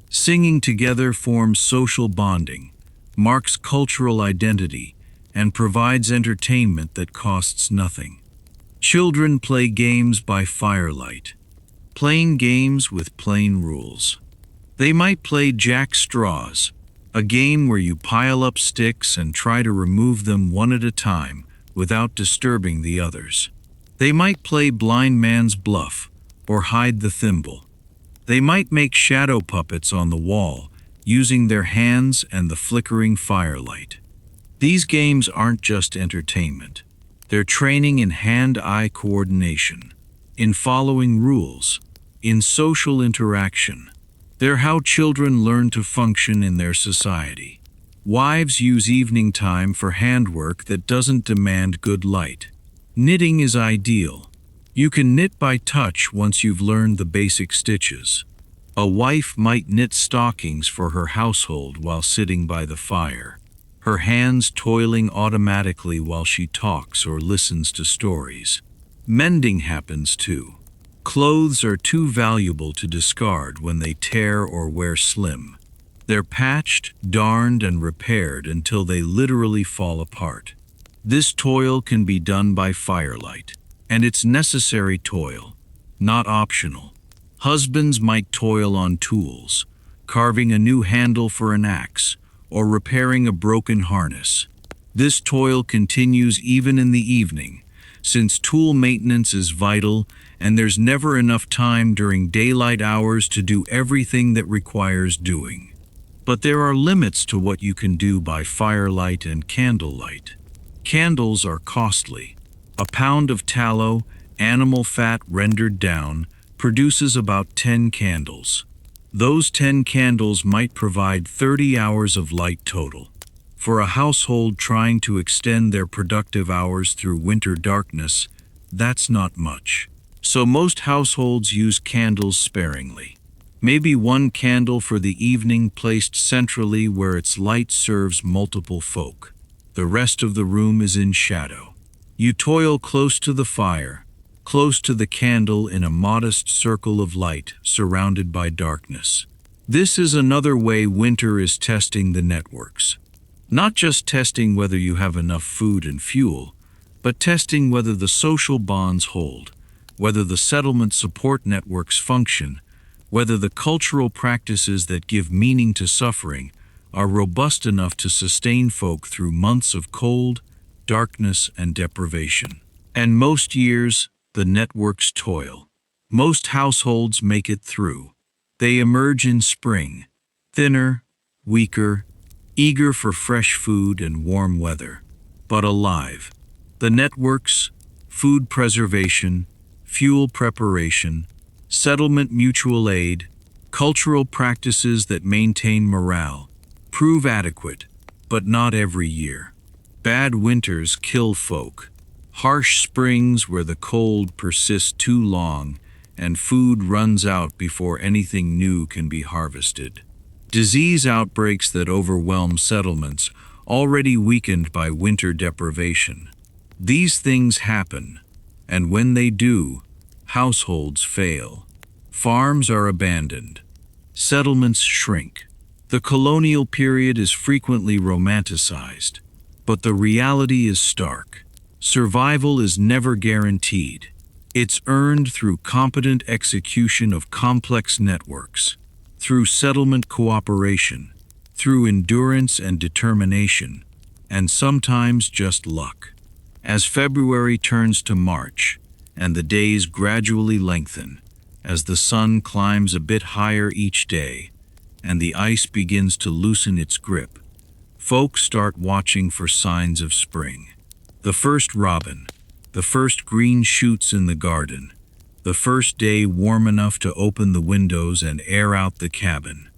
Singing together forms social bonding, marks cultural identity, and provides entertainment that costs nothing. Children play games by firelight. Plain games with plain rules. They might play Jack Straws, a game where you pile up sticks and try to remove them one at a time without disturbing the others. They might play blind man's bluff or hide the thimble. They might make shadow puppets on the wall using their hands and the flickering firelight. These games aren't just entertainment. They're training in hand-eye coordination, in following rules, in social interaction. They're how children learn to function in their society. Wives use evening time for handwork that doesn't demand good light. Knitting is ideal. You can knit by touch once you've learned the basic stitches. A wife might knit stockings for her household while sitting by the fire, her hands toiling automatically while she talks or listens to stories. Mending happens too. Clothes are too valuable to discard when they tear or wear slim. They're patched, darned, and repaired until they literally fall apart. This toil can be done by firelight, and it's necessary toil, not optional. Husbands might toil on tools, carving a new handle for an axe, or repairing a broken harness. This toil continues even in the evening, since tool maintenance is vital and there's never enough time during daylight hours to do everything that requires doing. But there are limits to what you can do by firelight and candlelight. Candles are costly. A pound of tallow, animal fat rendered down, produces about 10 candles. Those 10 candles might provide 30 hours of light total. For a household trying to extend their productive hours through winter darkness, that's not much. So most households use candles sparingly. Maybe one candle for the evening placed centrally where its light serves multiple folk. The rest of the room is in shadow. You toil close to the fire, close to the candle in a modest circle of light surrounded by darkness. This is another way winter is testing the networks. Not just testing whether you have enough food and fuel, but testing whether the social bonds hold, whether the settlement support networks function, whether the cultural practices that give meaning to suffering are robust enough to sustain folk through months of cold, darkness, and deprivation. And most years, the networks toil. Most households make it through. They emerge in spring, thinner, weaker, eager for fresh food and warm weather, but alive. The networks, food preservation, fuel preparation, settlement mutual aid, cultural practices that maintain morale, prove adequate, but not every year. Bad winters kill folk. Harsh springs where the cold persists too long and food runs out before anything new can be harvested. Disease outbreaks that overwhelm settlements already weakened by winter deprivation. These things happen, and when they do, households fail. Farms are abandoned. Settlements shrink. The colonial period is frequently romanticized, but the reality is stark. Survival is never guaranteed. It's earned through competent execution of complex networks, through settlement cooperation, through endurance and determination, and sometimes just luck. As February turns to March, and the days gradually lengthen, as the sun climbs a bit higher each day, and the ice begins to loosen its grip, folks start watching for signs of spring. The first robin, the first green shoots in the garden, the first day warm enough to open the windows and air out the cabin.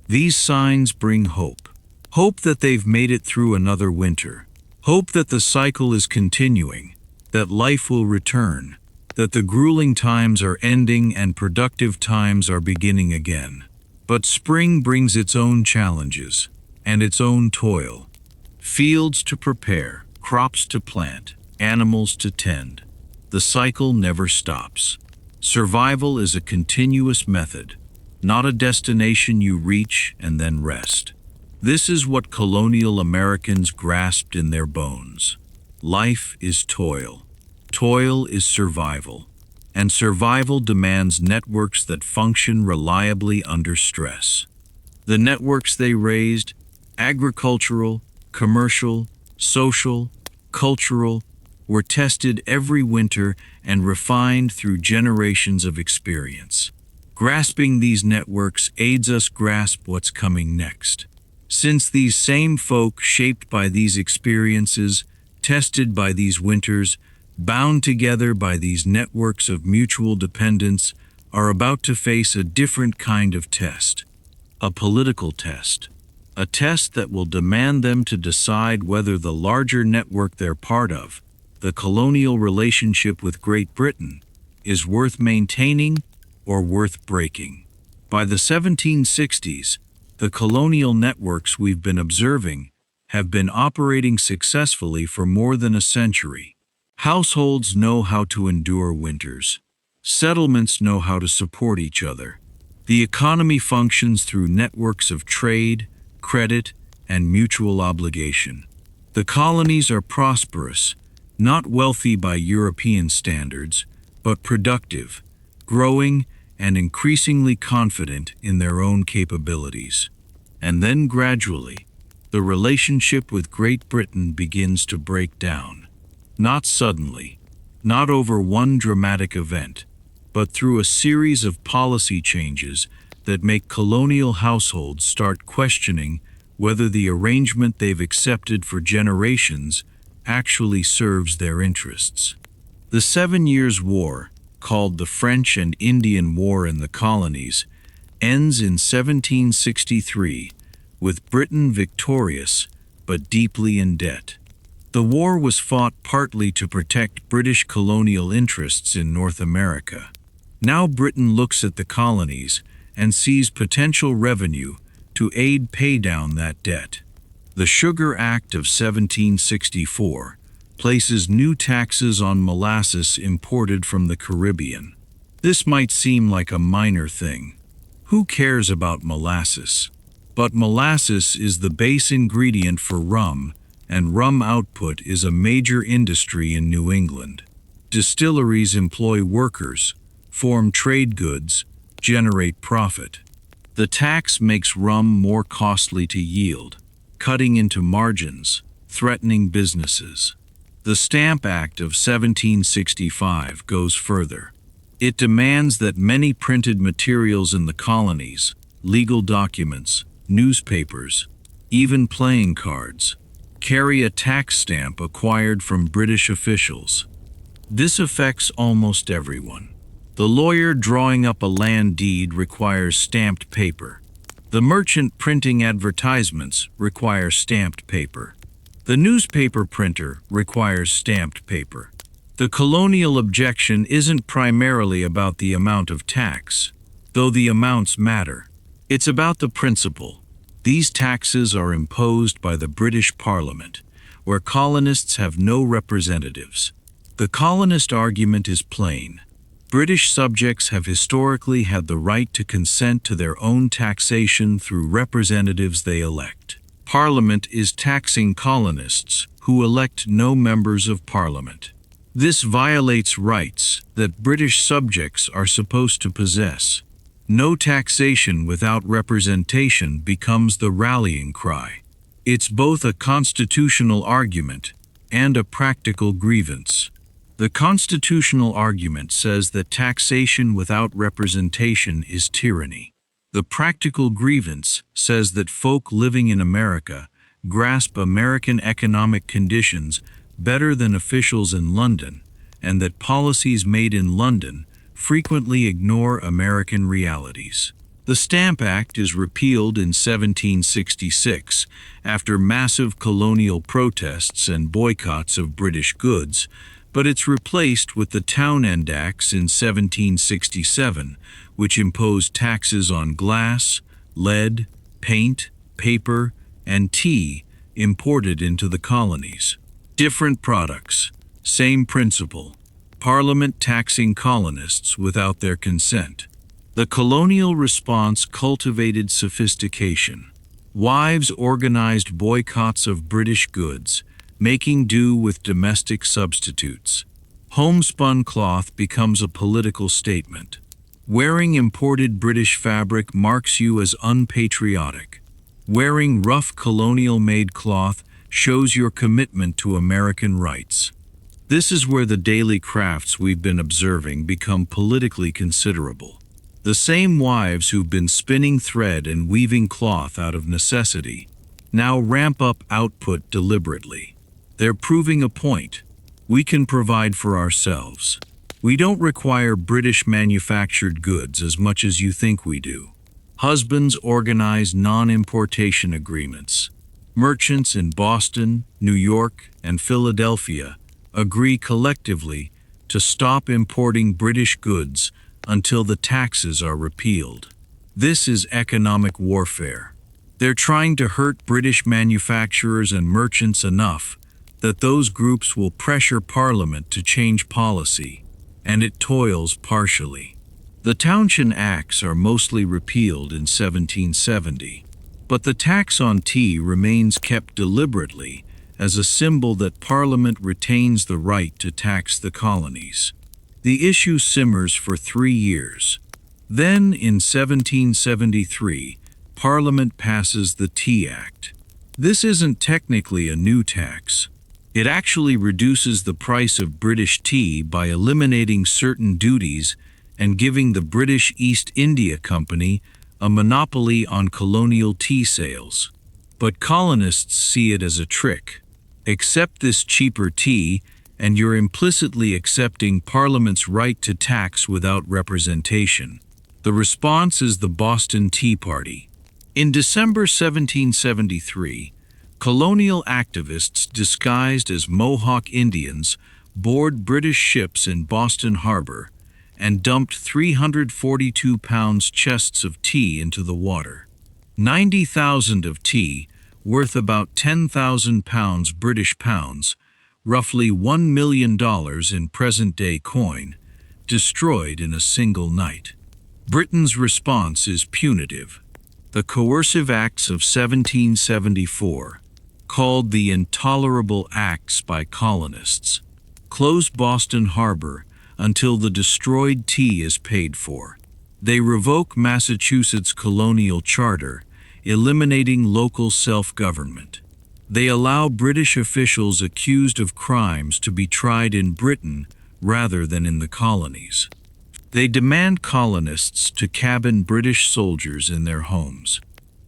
These signs bring hope. Hope that they've made it through another winter. Hope that the cycle is continuing, that life will return, that the grueling times are ending and productive times are beginning again. But spring brings its own challenges and its own toil. Fields to prepare, crops to plant, animals to tend. The cycle never stops. Survival is a continuous method, not a destination you reach and then rest. This is what colonial Americans grasped in their bones. Life is toil. Toil is survival. And survival demands networks that function reliably under stress. The networks they raised, agricultural, commercial, social, cultural, were tested every winter and refined through generations of experience. Grasping these networks aids us grasp what's coming next. Since these same folk, shaped by these experiences, tested by these winters, bound together by these networks of mutual dependence, are about to face a different kind of test, a political test, a test that will demand them to decide whether the larger network they're part of, the colonial relationship with Great Britain, is worth maintaining or worth breaking. By the 1760s, the colonial networks we've been observing have been operating successfully for more than a century. Households know how to endure winters. Settlements know how to support each other. The economy functions through networks of trade, credit, and mutual obligation. The colonies are prosperous, not wealthy by European standards, but productive, growing, and increasingly confident in their own capabilities. And then gradually, the relationship with Great Britain begins to break down. Not suddenly, not over one dramatic event, but through a series of policy changes that make colonial households start questioning whether the arrangement they've accepted for generations actually serves their interests. The 7 Years' War, called the French and Indian War in the colonies, ends in 1763, with Britain victorious but deeply in debt. The war was fought partly to protect British colonial interests in North America. Now Britain looks at the colonies and sees potential revenue to aid pay down that debt. The Sugar Act of 1764 places new taxes on molasses imported from the Caribbean. This might seem like a minor thing. Who cares about molasses? But molasses is the base ingredient for rum, and rum output is a major industry in New England. Distilleries employ workers, form trade goods, generate profit. The tax makes rum more costly to yield, cutting into margins, threatening businesses. The Stamp Act of 1765 goes further. It demands that many printed materials in the colonies, legal documents, newspapers, even playing cards, carry a tax stamp acquired from British officials. This affects almost everyone. The lawyer drawing up a land deed requires stamped paper. The merchant printing advertisements requires stamped paper. The newspaper printer requires stamped paper. The colonial objection isn't primarily about the amount of tax, though the amounts matter. It's about the principle. These taxes are imposed by the British Parliament, where colonists have no representatives. The colonist argument is plain. British subjects have historically had the right to consent to their own taxation through representatives they elect. Parliament is taxing colonists who elect no members of Parliament. This violates rights that British subjects are supposed to possess. No taxation without representation becomes the rallying cry. It's both a constitutional argument and a practical grievance. The constitutional argument says that taxation without representation is tyranny. The practical grievance says that folk living in America grasp American economic conditions better than officials in London, and that policies made in London frequently ignore American realities. The Stamp Act is repealed in 1766 after massive colonial protests and boycotts of British goods, but it's replaced with the Townend Acts in 1767, which imposed taxes on glass, lead, paint, paper, and tea imported into the colonies. Different products, same principle. Parliament taxing colonists without their consent. The colonial response cultivated sophistication. Wives organized boycotts of British goods, making do with domestic substitutes. Homespun cloth becomes a political statement. Wearing imported British fabric marks you as unpatriotic. Wearing rough colonial-made cloth shows your commitment to American rights. This is where the daily crafts we've been observing become politically considerable. The same wives who've been spinning thread and weaving cloth out of necessity now ramp up output deliberately. They're proving a point. We can provide for ourselves. We don't require British manufactured goods as much as you think we do. Husbands organize non-importation agreements. Merchants in Boston, New York, and Philadelphia agree collectively to stop importing British goods until the taxes are repealed. This is economic warfare. They're trying to hurt British manufacturers and merchants enough that those groups will pressure Parliament to change policy, and it toils partially. The Townshend Acts are mostly repealed in 1770, but the tax on tea remains kept deliberately as a symbol that Parliament retains the right to tax the colonies. The issue simmers for 3 years. Then, in 1773, Parliament passes the Tea Act. This isn't technically a new tax. It actually reduces the price of British tea by eliminating certain duties and giving the British East India Company a monopoly on colonial tea sales. But colonists see it as a trick. Accept this cheaper tea, and you're implicitly accepting Parliament's right to tax without representation. The response is the Boston Tea Party. In December 1773, colonial activists disguised as Mohawk Indians board British ships in Boston Harbor and dumped 342-pound chests of tea into the water. 90,000 of tea, worth about 10,000 British pounds, roughly $1 million in present-day coin, destroyed in a single night. Britain's response is punitive. The Coercive Acts of 1774, called the Intolerable Acts by colonists, close Boston Harbor until the destroyed tea is paid for. They revoke Massachusetts' colonial charter, eliminating local self-government. They allow British officials accused of crimes to be tried in Britain rather than in the colonies. They demand colonists to cabin British soldiers in their homes.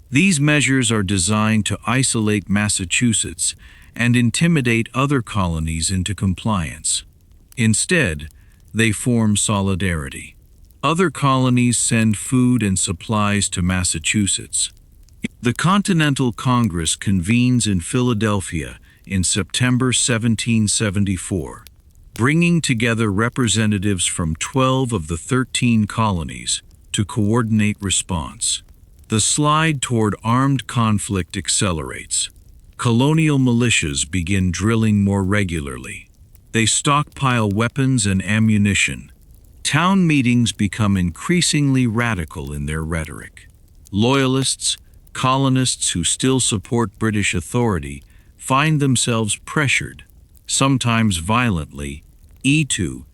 These measures are designed to isolate Massachusetts and intimidate other colonies into compliance. Instead, they form solidarity. Other colonies send food and supplies to Massachusetts. The Continental Congress convenes in Philadelphia in September 1774, bringing together representatives from 12 of the 13 colonies to coordinate response. The slide toward armed conflict accelerates. Colonial militias begin drilling more regularly. They stockpile weapons and ammunition. Town meetings become increasingly radical in their rhetoric. Loyalists, colonists who still support British authority, find themselves pressured, sometimes violently, to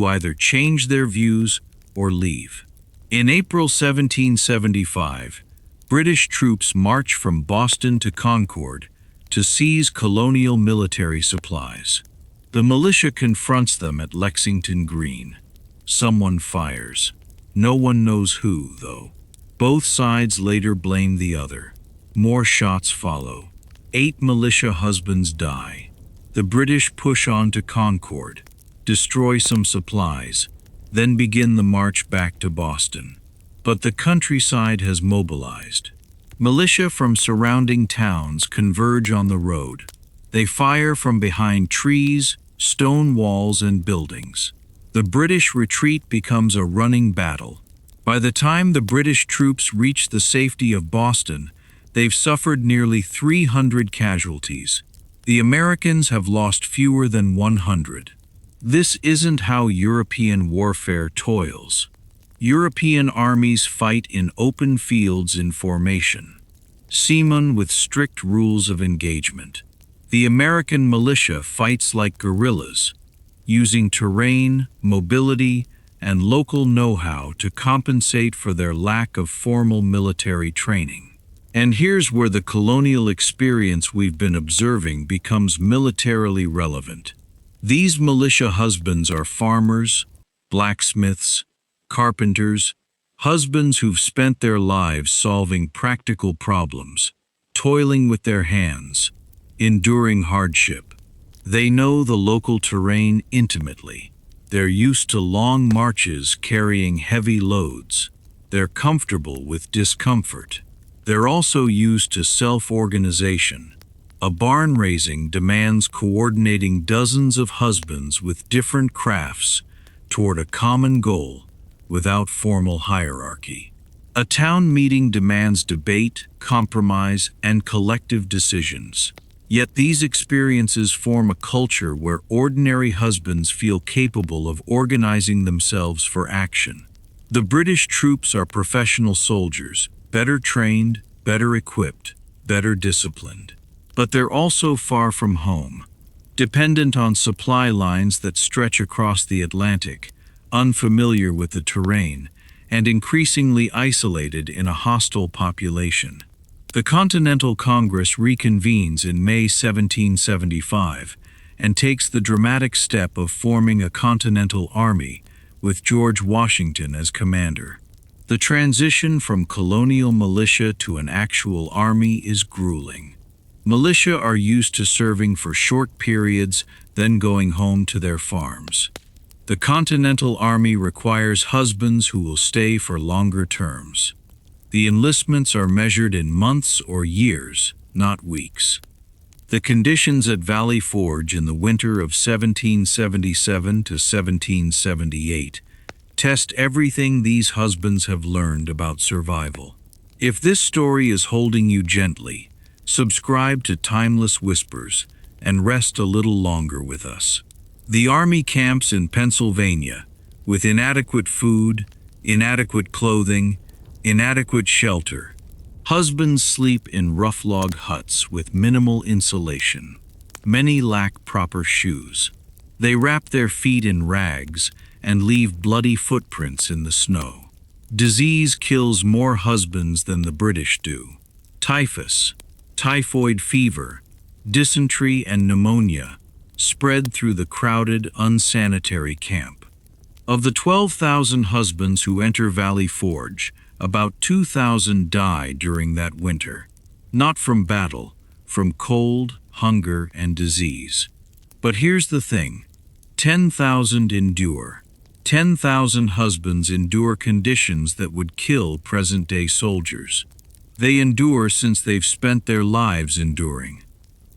either change their views or leave. In April 1775, British troops march from Boston to Concord to seize colonial military supplies. The militia confronts them at Lexington Green. Someone fires. No one knows who, though. Both sides later blame the other. More shots follow. 8 militia husbands die. The British push on to Concord, destroy some supplies, then begin the march back to Boston. But the countryside has mobilized. Militia from surrounding towns converge on the road. They fire from behind trees, stone walls, and buildings. The British retreat becomes a running battle. By the time the British troops reach the safety of Boston, they've suffered nearly 300 casualties. The Americans have lost fewer than 100. This isn't how European warfare toils. European armies fight in open fields in formation. Seamen with strict rules of engagement. The American militia fights like guerrillas, using terrain, mobility, and local know-how to compensate for their lack of formal military training. And here's where the colonial experience we've been observing becomes militarily relevant. These militia husbands are farmers, blacksmiths, carpenters, husbands who've spent their lives solving practical problems, toiling with their hands, enduring hardship. They know the local terrain intimately. They're used to long marches carrying heavy loads. They're comfortable with discomfort. They're also used to self-organization. A barn raising demands coordinating dozens of husbands with different crafts toward a common goal without formal hierarchy. A town meeting demands debate, compromise, and collective decisions. Yet these experiences form a culture where ordinary husbands feel capable of organizing themselves for action. The British troops are professional soldiers, better trained, better equipped, better disciplined. But they're also far from home, dependent on supply lines that stretch across the Atlantic, unfamiliar with the terrain, and increasingly isolated in a hostile population. The Continental Congress reconvenes in May 1775 and takes the dramatic step of forming a Continental Army with George Washington as commander. The transition from colonial militia to an actual army is grueling. Militia are used to serving for short periods, then going home to their farms. The Continental Army requires husbands who will stay for longer terms. The enlistments are measured in months or years, not weeks. The conditions at Valley Forge in the winter of 1777 to 1778 test everything these husbands have learned about survival. If this story is holding you gently, subscribe to Timeless Whispers and rest a little longer with us. The Army camps in Pennsylvania, with inadequate food, inadequate clothing, inadequate shelter. Husbands sleep in rough log huts with minimal insulation. Many lack proper shoes. They wrap their feet in rags and leave bloody footprints in the snow. Disease kills more husbands than the British do. Typhus, typhoid fever, dysentery, and pneumonia spread through the crowded, unsanitary camp. Of the 12,000 husbands who enter Valley Forge, about 2,000 die during that winter. Not from battle, from cold, hunger, and disease. But here's the thing: 10,000 endure. 10,000 husbands endure conditions that would kill present-day soldiers. They endure since they've spent their lives enduring.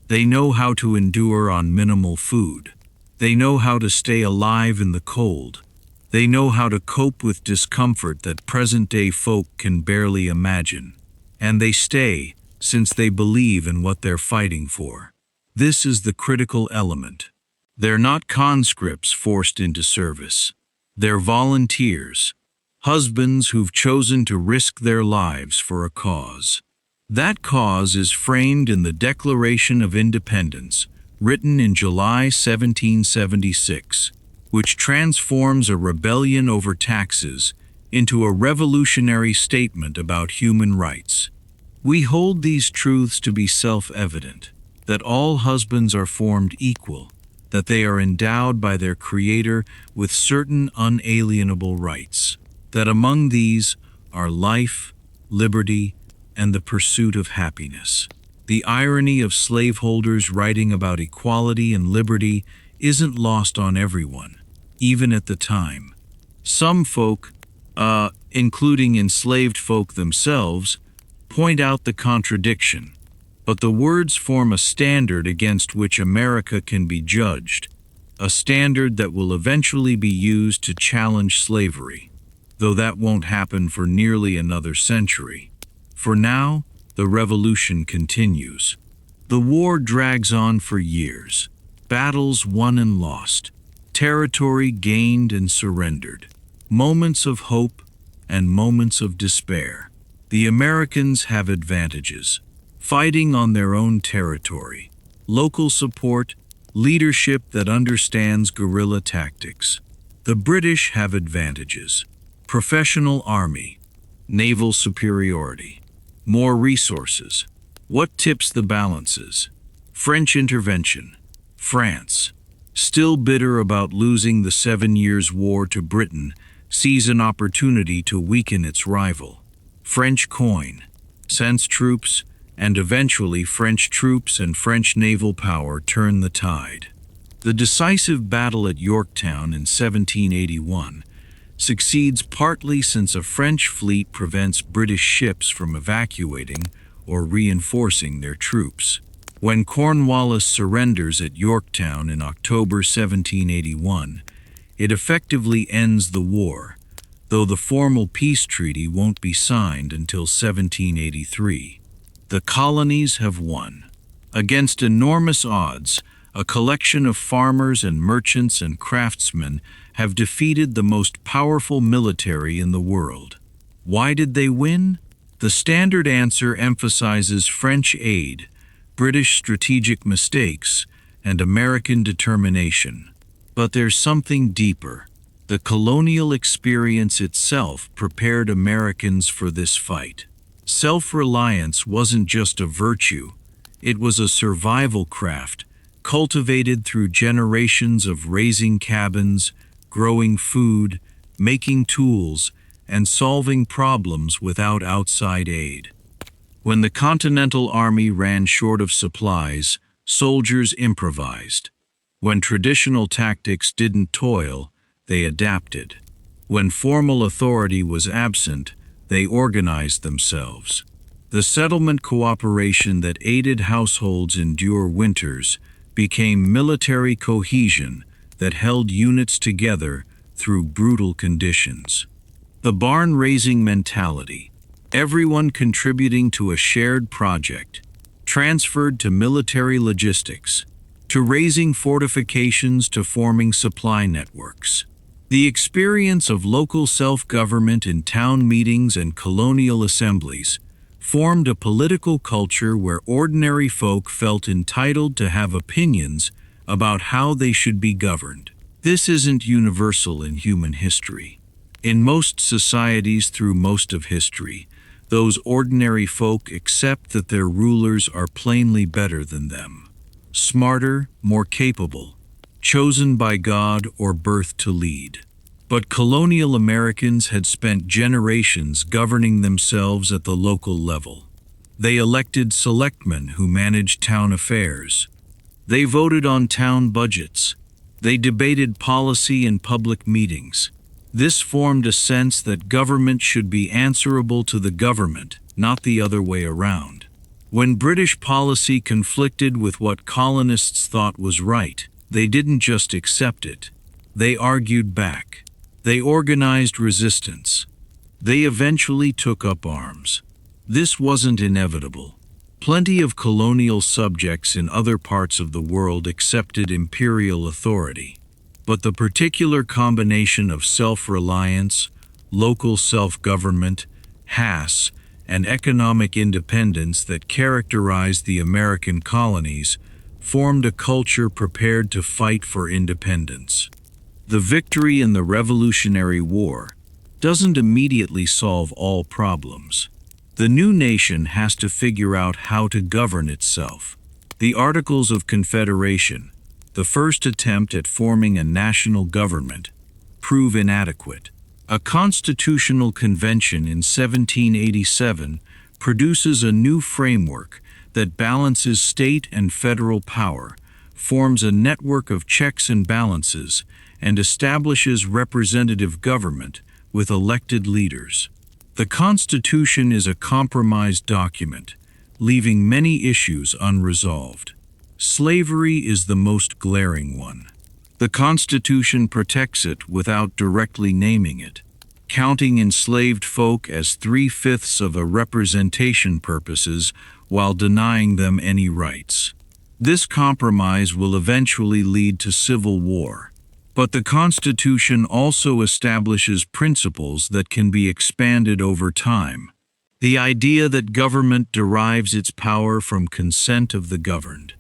They know how to endure on minimal food. They know how to stay alive in the cold. They know how to cope with discomfort that present-day folk can barely imagine. And they stay, since they believe in what they're fighting for. This is the critical element. They're not conscripts forced into service. They're volunteers, husbands who've chosen to risk their lives for a cause. That cause is framed in the Declaration of Independence, written in July 1776, which transforms a rebellion over taxes into a revolutionary statement about human rights. We hold these truths to be self-evident, that all husbands are formed equal, that they are endowed by their Creator with certain unalienable rights, that among these are life, liberty, and the pursuit of happiness. The irony of slaveholders writing about equality and liberty isn't lost on everyone, even at the time. Some folk, including enslaved folk themselves, point out the contradiction, but the words form a standard against which America can be judged, a standard that will eventually be used to challenge slavery, though that won't happen for nearly another century. For now, the revolution continues. The war drags on for years, battles won and lost, territory gained and surrendered, moments of hope and moments of despair. The Americans have advantages: fighting on their own territory, local support, leadership that understands guerrilla tactics. The British have advantages: professional army, naval superiority, more resources. What tips the balances? French intervention. France, still bitter about losing the 7 Years' War to Britain, sees an opportunity to weaken its rival. French coin, sends troops, and eventually French troops and French naval power turn the tide. The decisive battle at Yorktown in 1781 succeeds partly since a French fleet prevents British ships from evacuating or reinforcing their troops. When Cornwallis surrenders at Yorktown in October 1781, it effectively ends the war, though the formal peace treaty won't be signed until 1783. The colonies have won. Against enormous odds, a collection of farmers and merchants and craftsmen have defeated the most powerful military in the world. Why did they win? The standard answer emphasizes French aid, British strategic mistakes, and American determination. But there's something deeper. The colonial experience itself prepared Americans for this fight. Self-reliance wasn't just a virtue, it was a survival craft, cultivated through generations of raising cabins, growing food, making tools, and solving problems without outside aid. When the Continental Army ran short of supplies, soldiers improvised. When traditional tactics didn't toil, they adapted. When formal authority was absent, they organized themselves. The settlement cooperation that aided households endure winters became military cohesion that held units together through brutal conditions. The barn-raising mentality, everyone contributing to a shared project, transferred to military logistics, to raising fortifications to forming supply networks. The experience of local self-government in town meetings and colonial assemblies formed a political culture where ordinary folk felt entitled to have opinions about how they should be governed. This isn't universal in human history. In most societies through most of history, those ordinary folk accept that their rulers are plainly better than them, smarter, more capable, chosen by God or birthed to lead. But colonial Americans had spent generations governing themselves at the local level. They elected selectmen who managed town affairs. They voted on town budgets. They debated policy in public meetings. This formed a sense that government should be answerable to the government, not the other way around. When British policy conflicted with what colonists thought was right, they didn't just accept it. They argued back. They organized resistance. They eventually took up arms. This wasn't inevitable. Plenty of colonial subjects in other parts of the world accepted imperial authority. But the particular combination of self-reliance, local self-government, and economic independence that characterized the American colonies formed a culture prepared to fight for independence. The victory in the Revolutionary War doesn't immediately solve all problems. The new nation has to figure out how to govern itself. The Articles of Confederation, the first attempt at forming a national government, prove inadequate. A constitutional convention in 1787 produces a new framework that balances state and federal power, forms a network of checks and balances, and establishes representative government with elected leaders. The Constitution is a compromised document, leaving many issues unresolved. Slavery is the most glaring one. The Constitution protects it without directly naming it, counting enslaved folk as 3/5 of a representation purposes while denying them any rights. This compromise will eventually lead to civil war. But the Constitution also establishes principles that can be expanded over time. The idea that government derives its power from consent of the governed.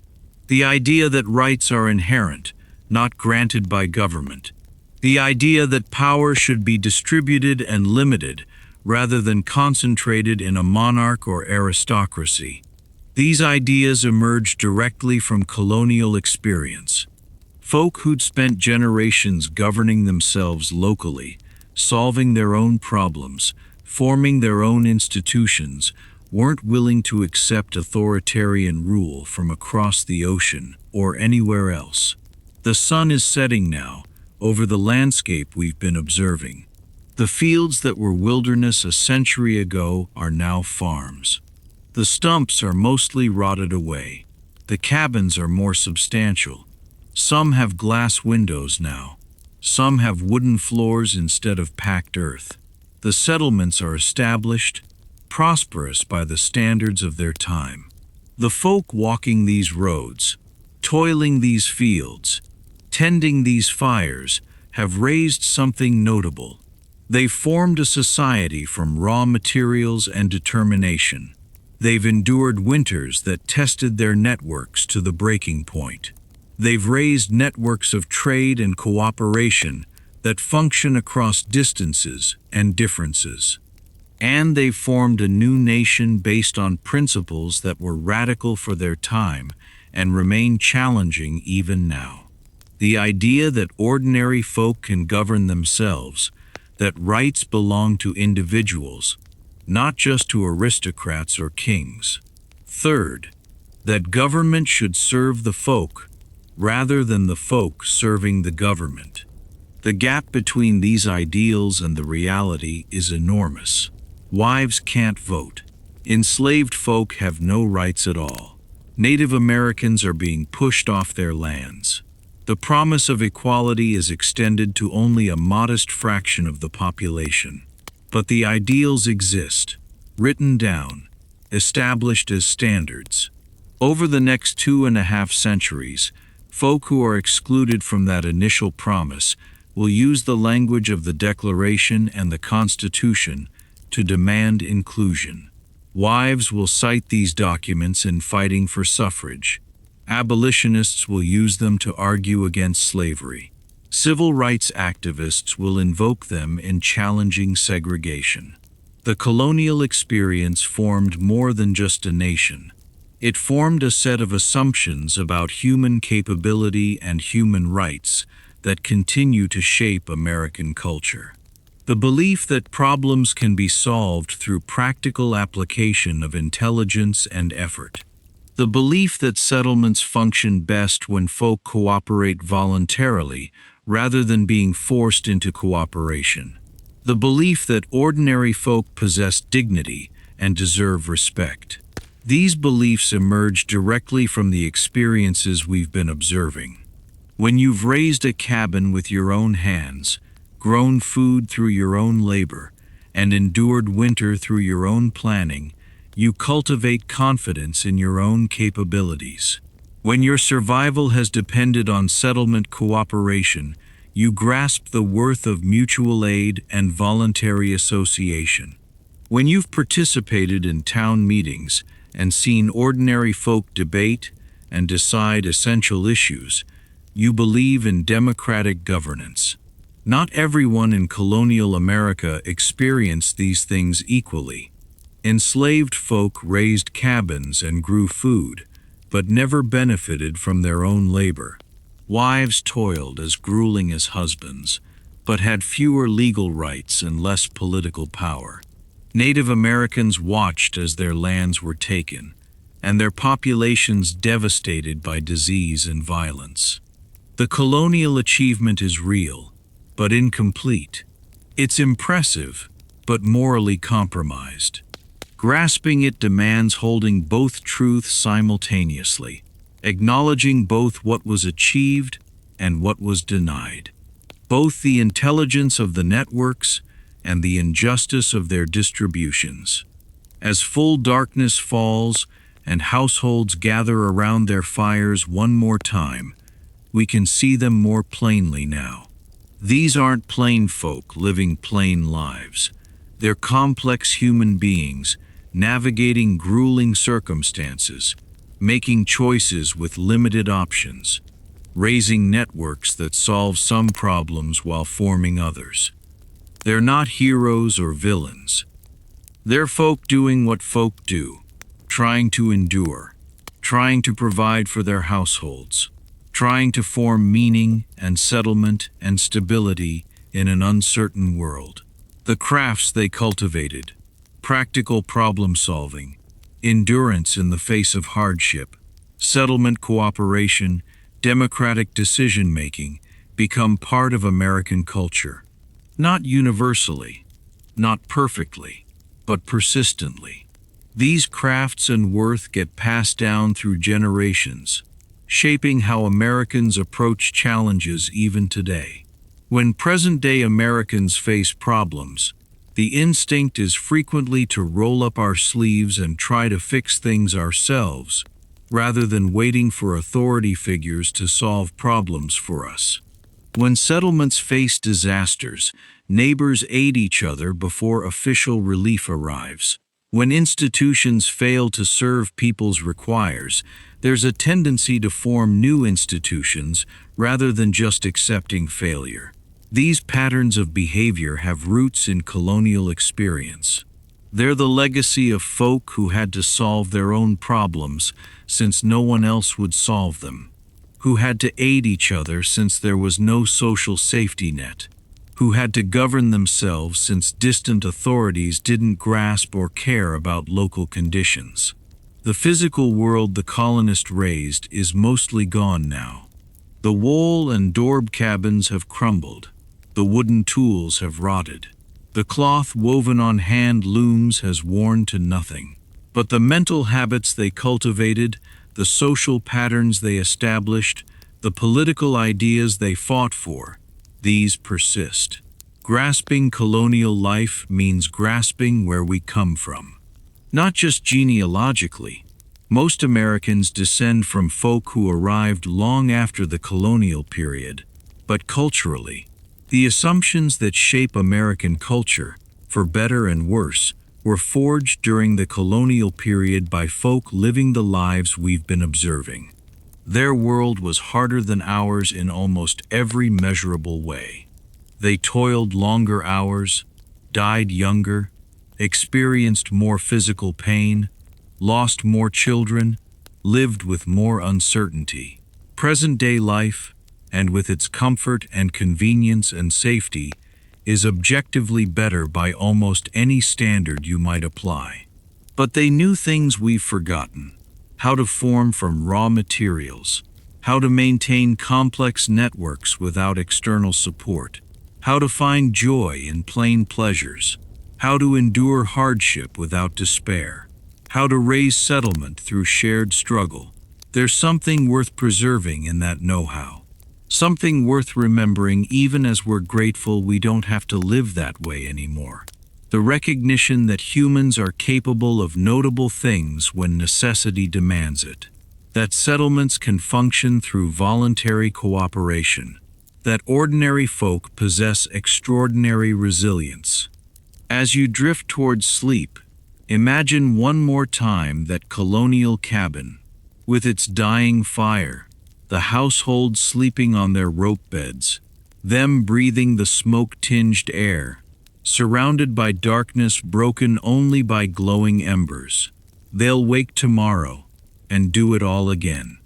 The idea that rights are inherent, not granted by government. The idea that power should be distributed and limited rather than concentrated in a monarch or aristocracy. These ideas emerged directly from colonial experience. Folk who'd spent generations governing themselves locally, solving their own problems, forming their own institutions, weren't willing to accept authoritarian rule from across the ocean or anywhere else. The sun is setting now over the landscape we've been observing. The fields that were wilderness a century ago are now farms. The stumps are mostly rotted away. The cabins are more substantial. Some have glass windows now. Some have wooden floors instead of packed earth. The settlements are established, prosperous by the standards of their time. The folk walking these roads, toiling these fields, tending these fires, have raised something notable. They've formed a society from raw materials and determination. They've endured winters that tested their networks to the breaking point. They've raised networks of trade and cooperation that function across distances and differences. And they've formed a new nation based on principles that were radical for their time and remain challenging even now. The idea that ordinary folk can govern themselves, that rights belong to individuals, not just to aristocrats or kings. Third, that government should serve the folk, rather than the folk serving the government. The gap between these ideals and the reality is enormous. Wives can't vote. Enslaved folk have no rights at all. Native Americans are being pushed off their lands. The promise of equality is extended to only a modest fraction of the population. But the ideals exist, written down, established as standards. Over the next 2.5 centuries, folk who are excluded from that initial promise will use the language of the Declaration and the Constitution to demand inclusion. Wives will cite these documents in fighting for suffrage. Abolitionists will use them to argue against slavery. Civil rights activists will invoke them in challenging segregation. The colonial experience formed more than just a nation. It formed a set of assumptions about human capability and human rights that continue to shape American culture. The belief that problems can be solved through practical application of intelligence and effort. The belief that settlements function best when folk cooperate voluntarily rather than being forced into cooperation. The belief that ordinary folk possess dignity and deserve respect. These beliefs emerge directly from the experiences we've been observing. When you've raised a cabin with your own hands, grown food through your own labor, and endured winter through your own planning, you cultivate confidence in your own capabilities. When your survival has depended on settlement cooperation, you grasp the worth of mutual aid and voluntary association. When you've participated in town meetings and seen ordinary folk debate and decide essential issues, you believe in democratic governance. Not everyone in colonial America experienced these things equally. Enslaved folk raised cabins and grew food, but never benefited from their own labor. Wives toiled as grueling as husbands, but had fewer legal rights and less political power. Native Americans watched as their lands were taken, and their populations devastated by disease and violence. The colonial achievement is real, but incomplete. It's impressive, but morally compromised. Grasping it demands holding both truths simultaneously, acknowledging both what was achieved and what was denied, both the intelligence of the networks and the injustice of their distributions. As full darkness falls and households gather around their fires one more time, we can see them more plainly now. These aren't plain folk living plain lives. They're complex human beings navigating grueling circumstances, making choices with limited options, raising networks that solve some problems while forming others. They're not heroes or villains. They're folk doing what folk do, trying to endure, trying to provide for their households, trying to form meaning and settlement and stability in an uncertain world. The crafts they cultivated, practical problem solving, endurance in the face of hardship, settlement cooperation, democratic decision-making become part of American culture. Not universally, not perfectly, but persistently. These crafts and worth get passed down through generations, shaping how Americans approach challenges even today. When present-day Americans face problems, the instinct is frequently to roll up our sleeves and try to fix things ourselves, rather than waiting for authority figures to solve problems for us. When settlements face disasters, neighbors aid each other before official relief arrives. When institutions fail to serve people's requires, there's a tendency to form new institutions rather than just accepting failure. These patterns of behavior have roots in colonial experience. They're the legacy of folk who had to solve their own problems since no one else would solve them, who had to aid each other since there was no social safety net, who had to govern themselves since distant authorities didn't grasp or care about local conditions. The physical world the colonists raised is mostly gone now. The wattle-and-daub cabins have crumbled. The wooden tools have rotted. The cloth woven on hand looms has worn to nothing. But the mental habits they cultivated, the social patterns they established, the political ideas they fought for, these persist. Grasping colonial life means grasping where we come from. Not just genealogically. Most Americans descend from folk who arrived long after the colonial period, but culturally. The assumptions that shape American culture, for better and worse, were forged during the colonial period by folk living the lives we've been observing. Their world was harder than ours in almost every measurable way. They toiled longer hours, died younger, experienced more physical pain, lost more children, lived with more uncertainty. Present-day life, and with its comfort and convenience and safety, is objectively better by almost any standard you might apply. But they knew things we've forgotten: how to form from raw materials, how to maintain complex networks without external support, how to find joy in plain pleasures, how to endure hardship without despair, how to raise settlement through shared struggle. There's something worth preserving in that know-how. Something worth remembering even as we're grateful we don't have to live that way anymore. The recognition that humans are capable of notable things when necessity demands it. That settlements can function through voluntary cooperation. That ordinary folk possess extraordinary resilience. As you drift towards sleep, imagine one more time that colonial cabin, with its dying fire, the household sleeping on their rope beds, them breathing the smoke-tinged air, surrounded by darkness broken only by glowing embers. They'll wake tomorrow and do it all again.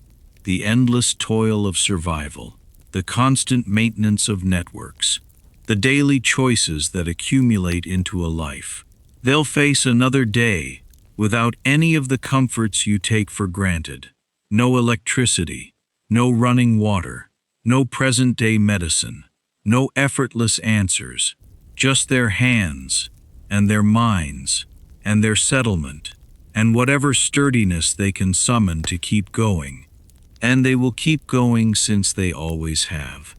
The endless toil of survival, the constant maintenance of networks, the daily choices that accumulate into a life. They'll face another day without any of the comforts you take for granted. No electricity, no running water, no present-day medicine, no effortless answers, just their hands and their minds and their settlement and whatever sturdiness they can summon to keep going. And they will keep going since they always have.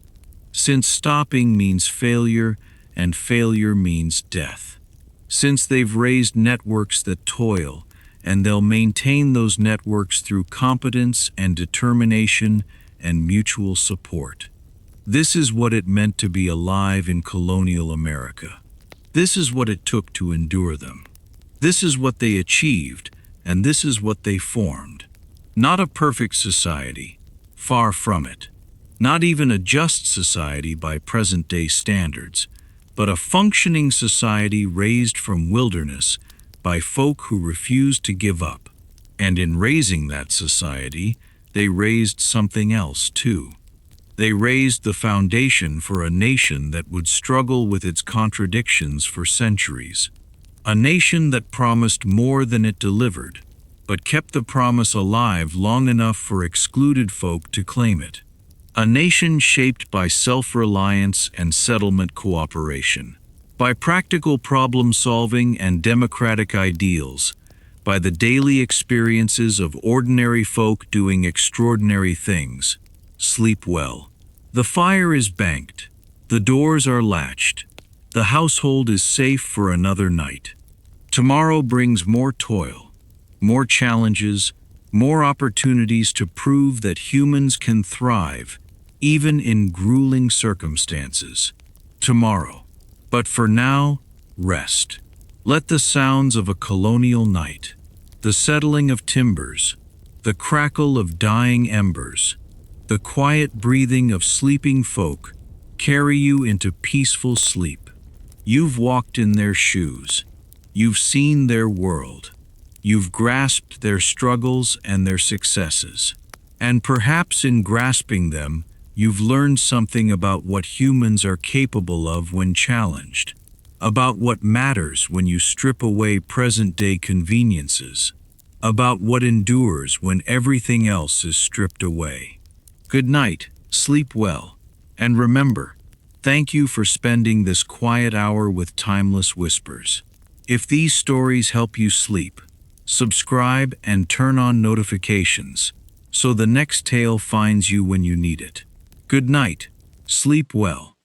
Since stopping means failure and failure means death. Since they've raised networks that toil, and they'll maintain those networks through competence and determination and mutual support. This is what it meant to be alive in colonial America. This is what it took to endure them. This is what they achieved, and this is what they formed. Not a perfect society, far from it. Not even a just society by present-day standards, but a functioning society raised from wilderness by folk who refused to give up. And in raising that society, they raised something else too. They raised the foundation for a nation that would struggle with its contradictions for centuries. A nation that promised more than it delivered, but kept the promise alive long enough for excluded folk to claim it. A nation shaped by self-reliance and settlement cooperation, by practical problem-solving and democratic ideals, by the daily experiences of ordinary folk doing extraordinary things. Sleep well. The fire is banked. The doors are latched. The household is safe for another night. Tomorrow brings more toil, more challenges, more opportunities to prove that humans can thrive, even in grueling circumstances. Tomorrow. But for now, rest. Let the sounds of a colonial night, the settling of timbers, the crackle of dying embers, the quiet breathing of sleeping folk carry you into peaceful sleep. You've walked in their shoes. You've seen their world. You've grasped their struggles and their successes. And perhaps in grasping them, you've learned something about what humans are capable of when challenged, about what matters when you strip away present-day conveniences, about what endures when everything else is stripped away. Good night, sleep well, and remember, thank you for spending this quiet hour with Timeless Whispers. If these stories help you sleep, subscribe and turn on notifications so the next tale finds you when you need it. Good night, sleep well.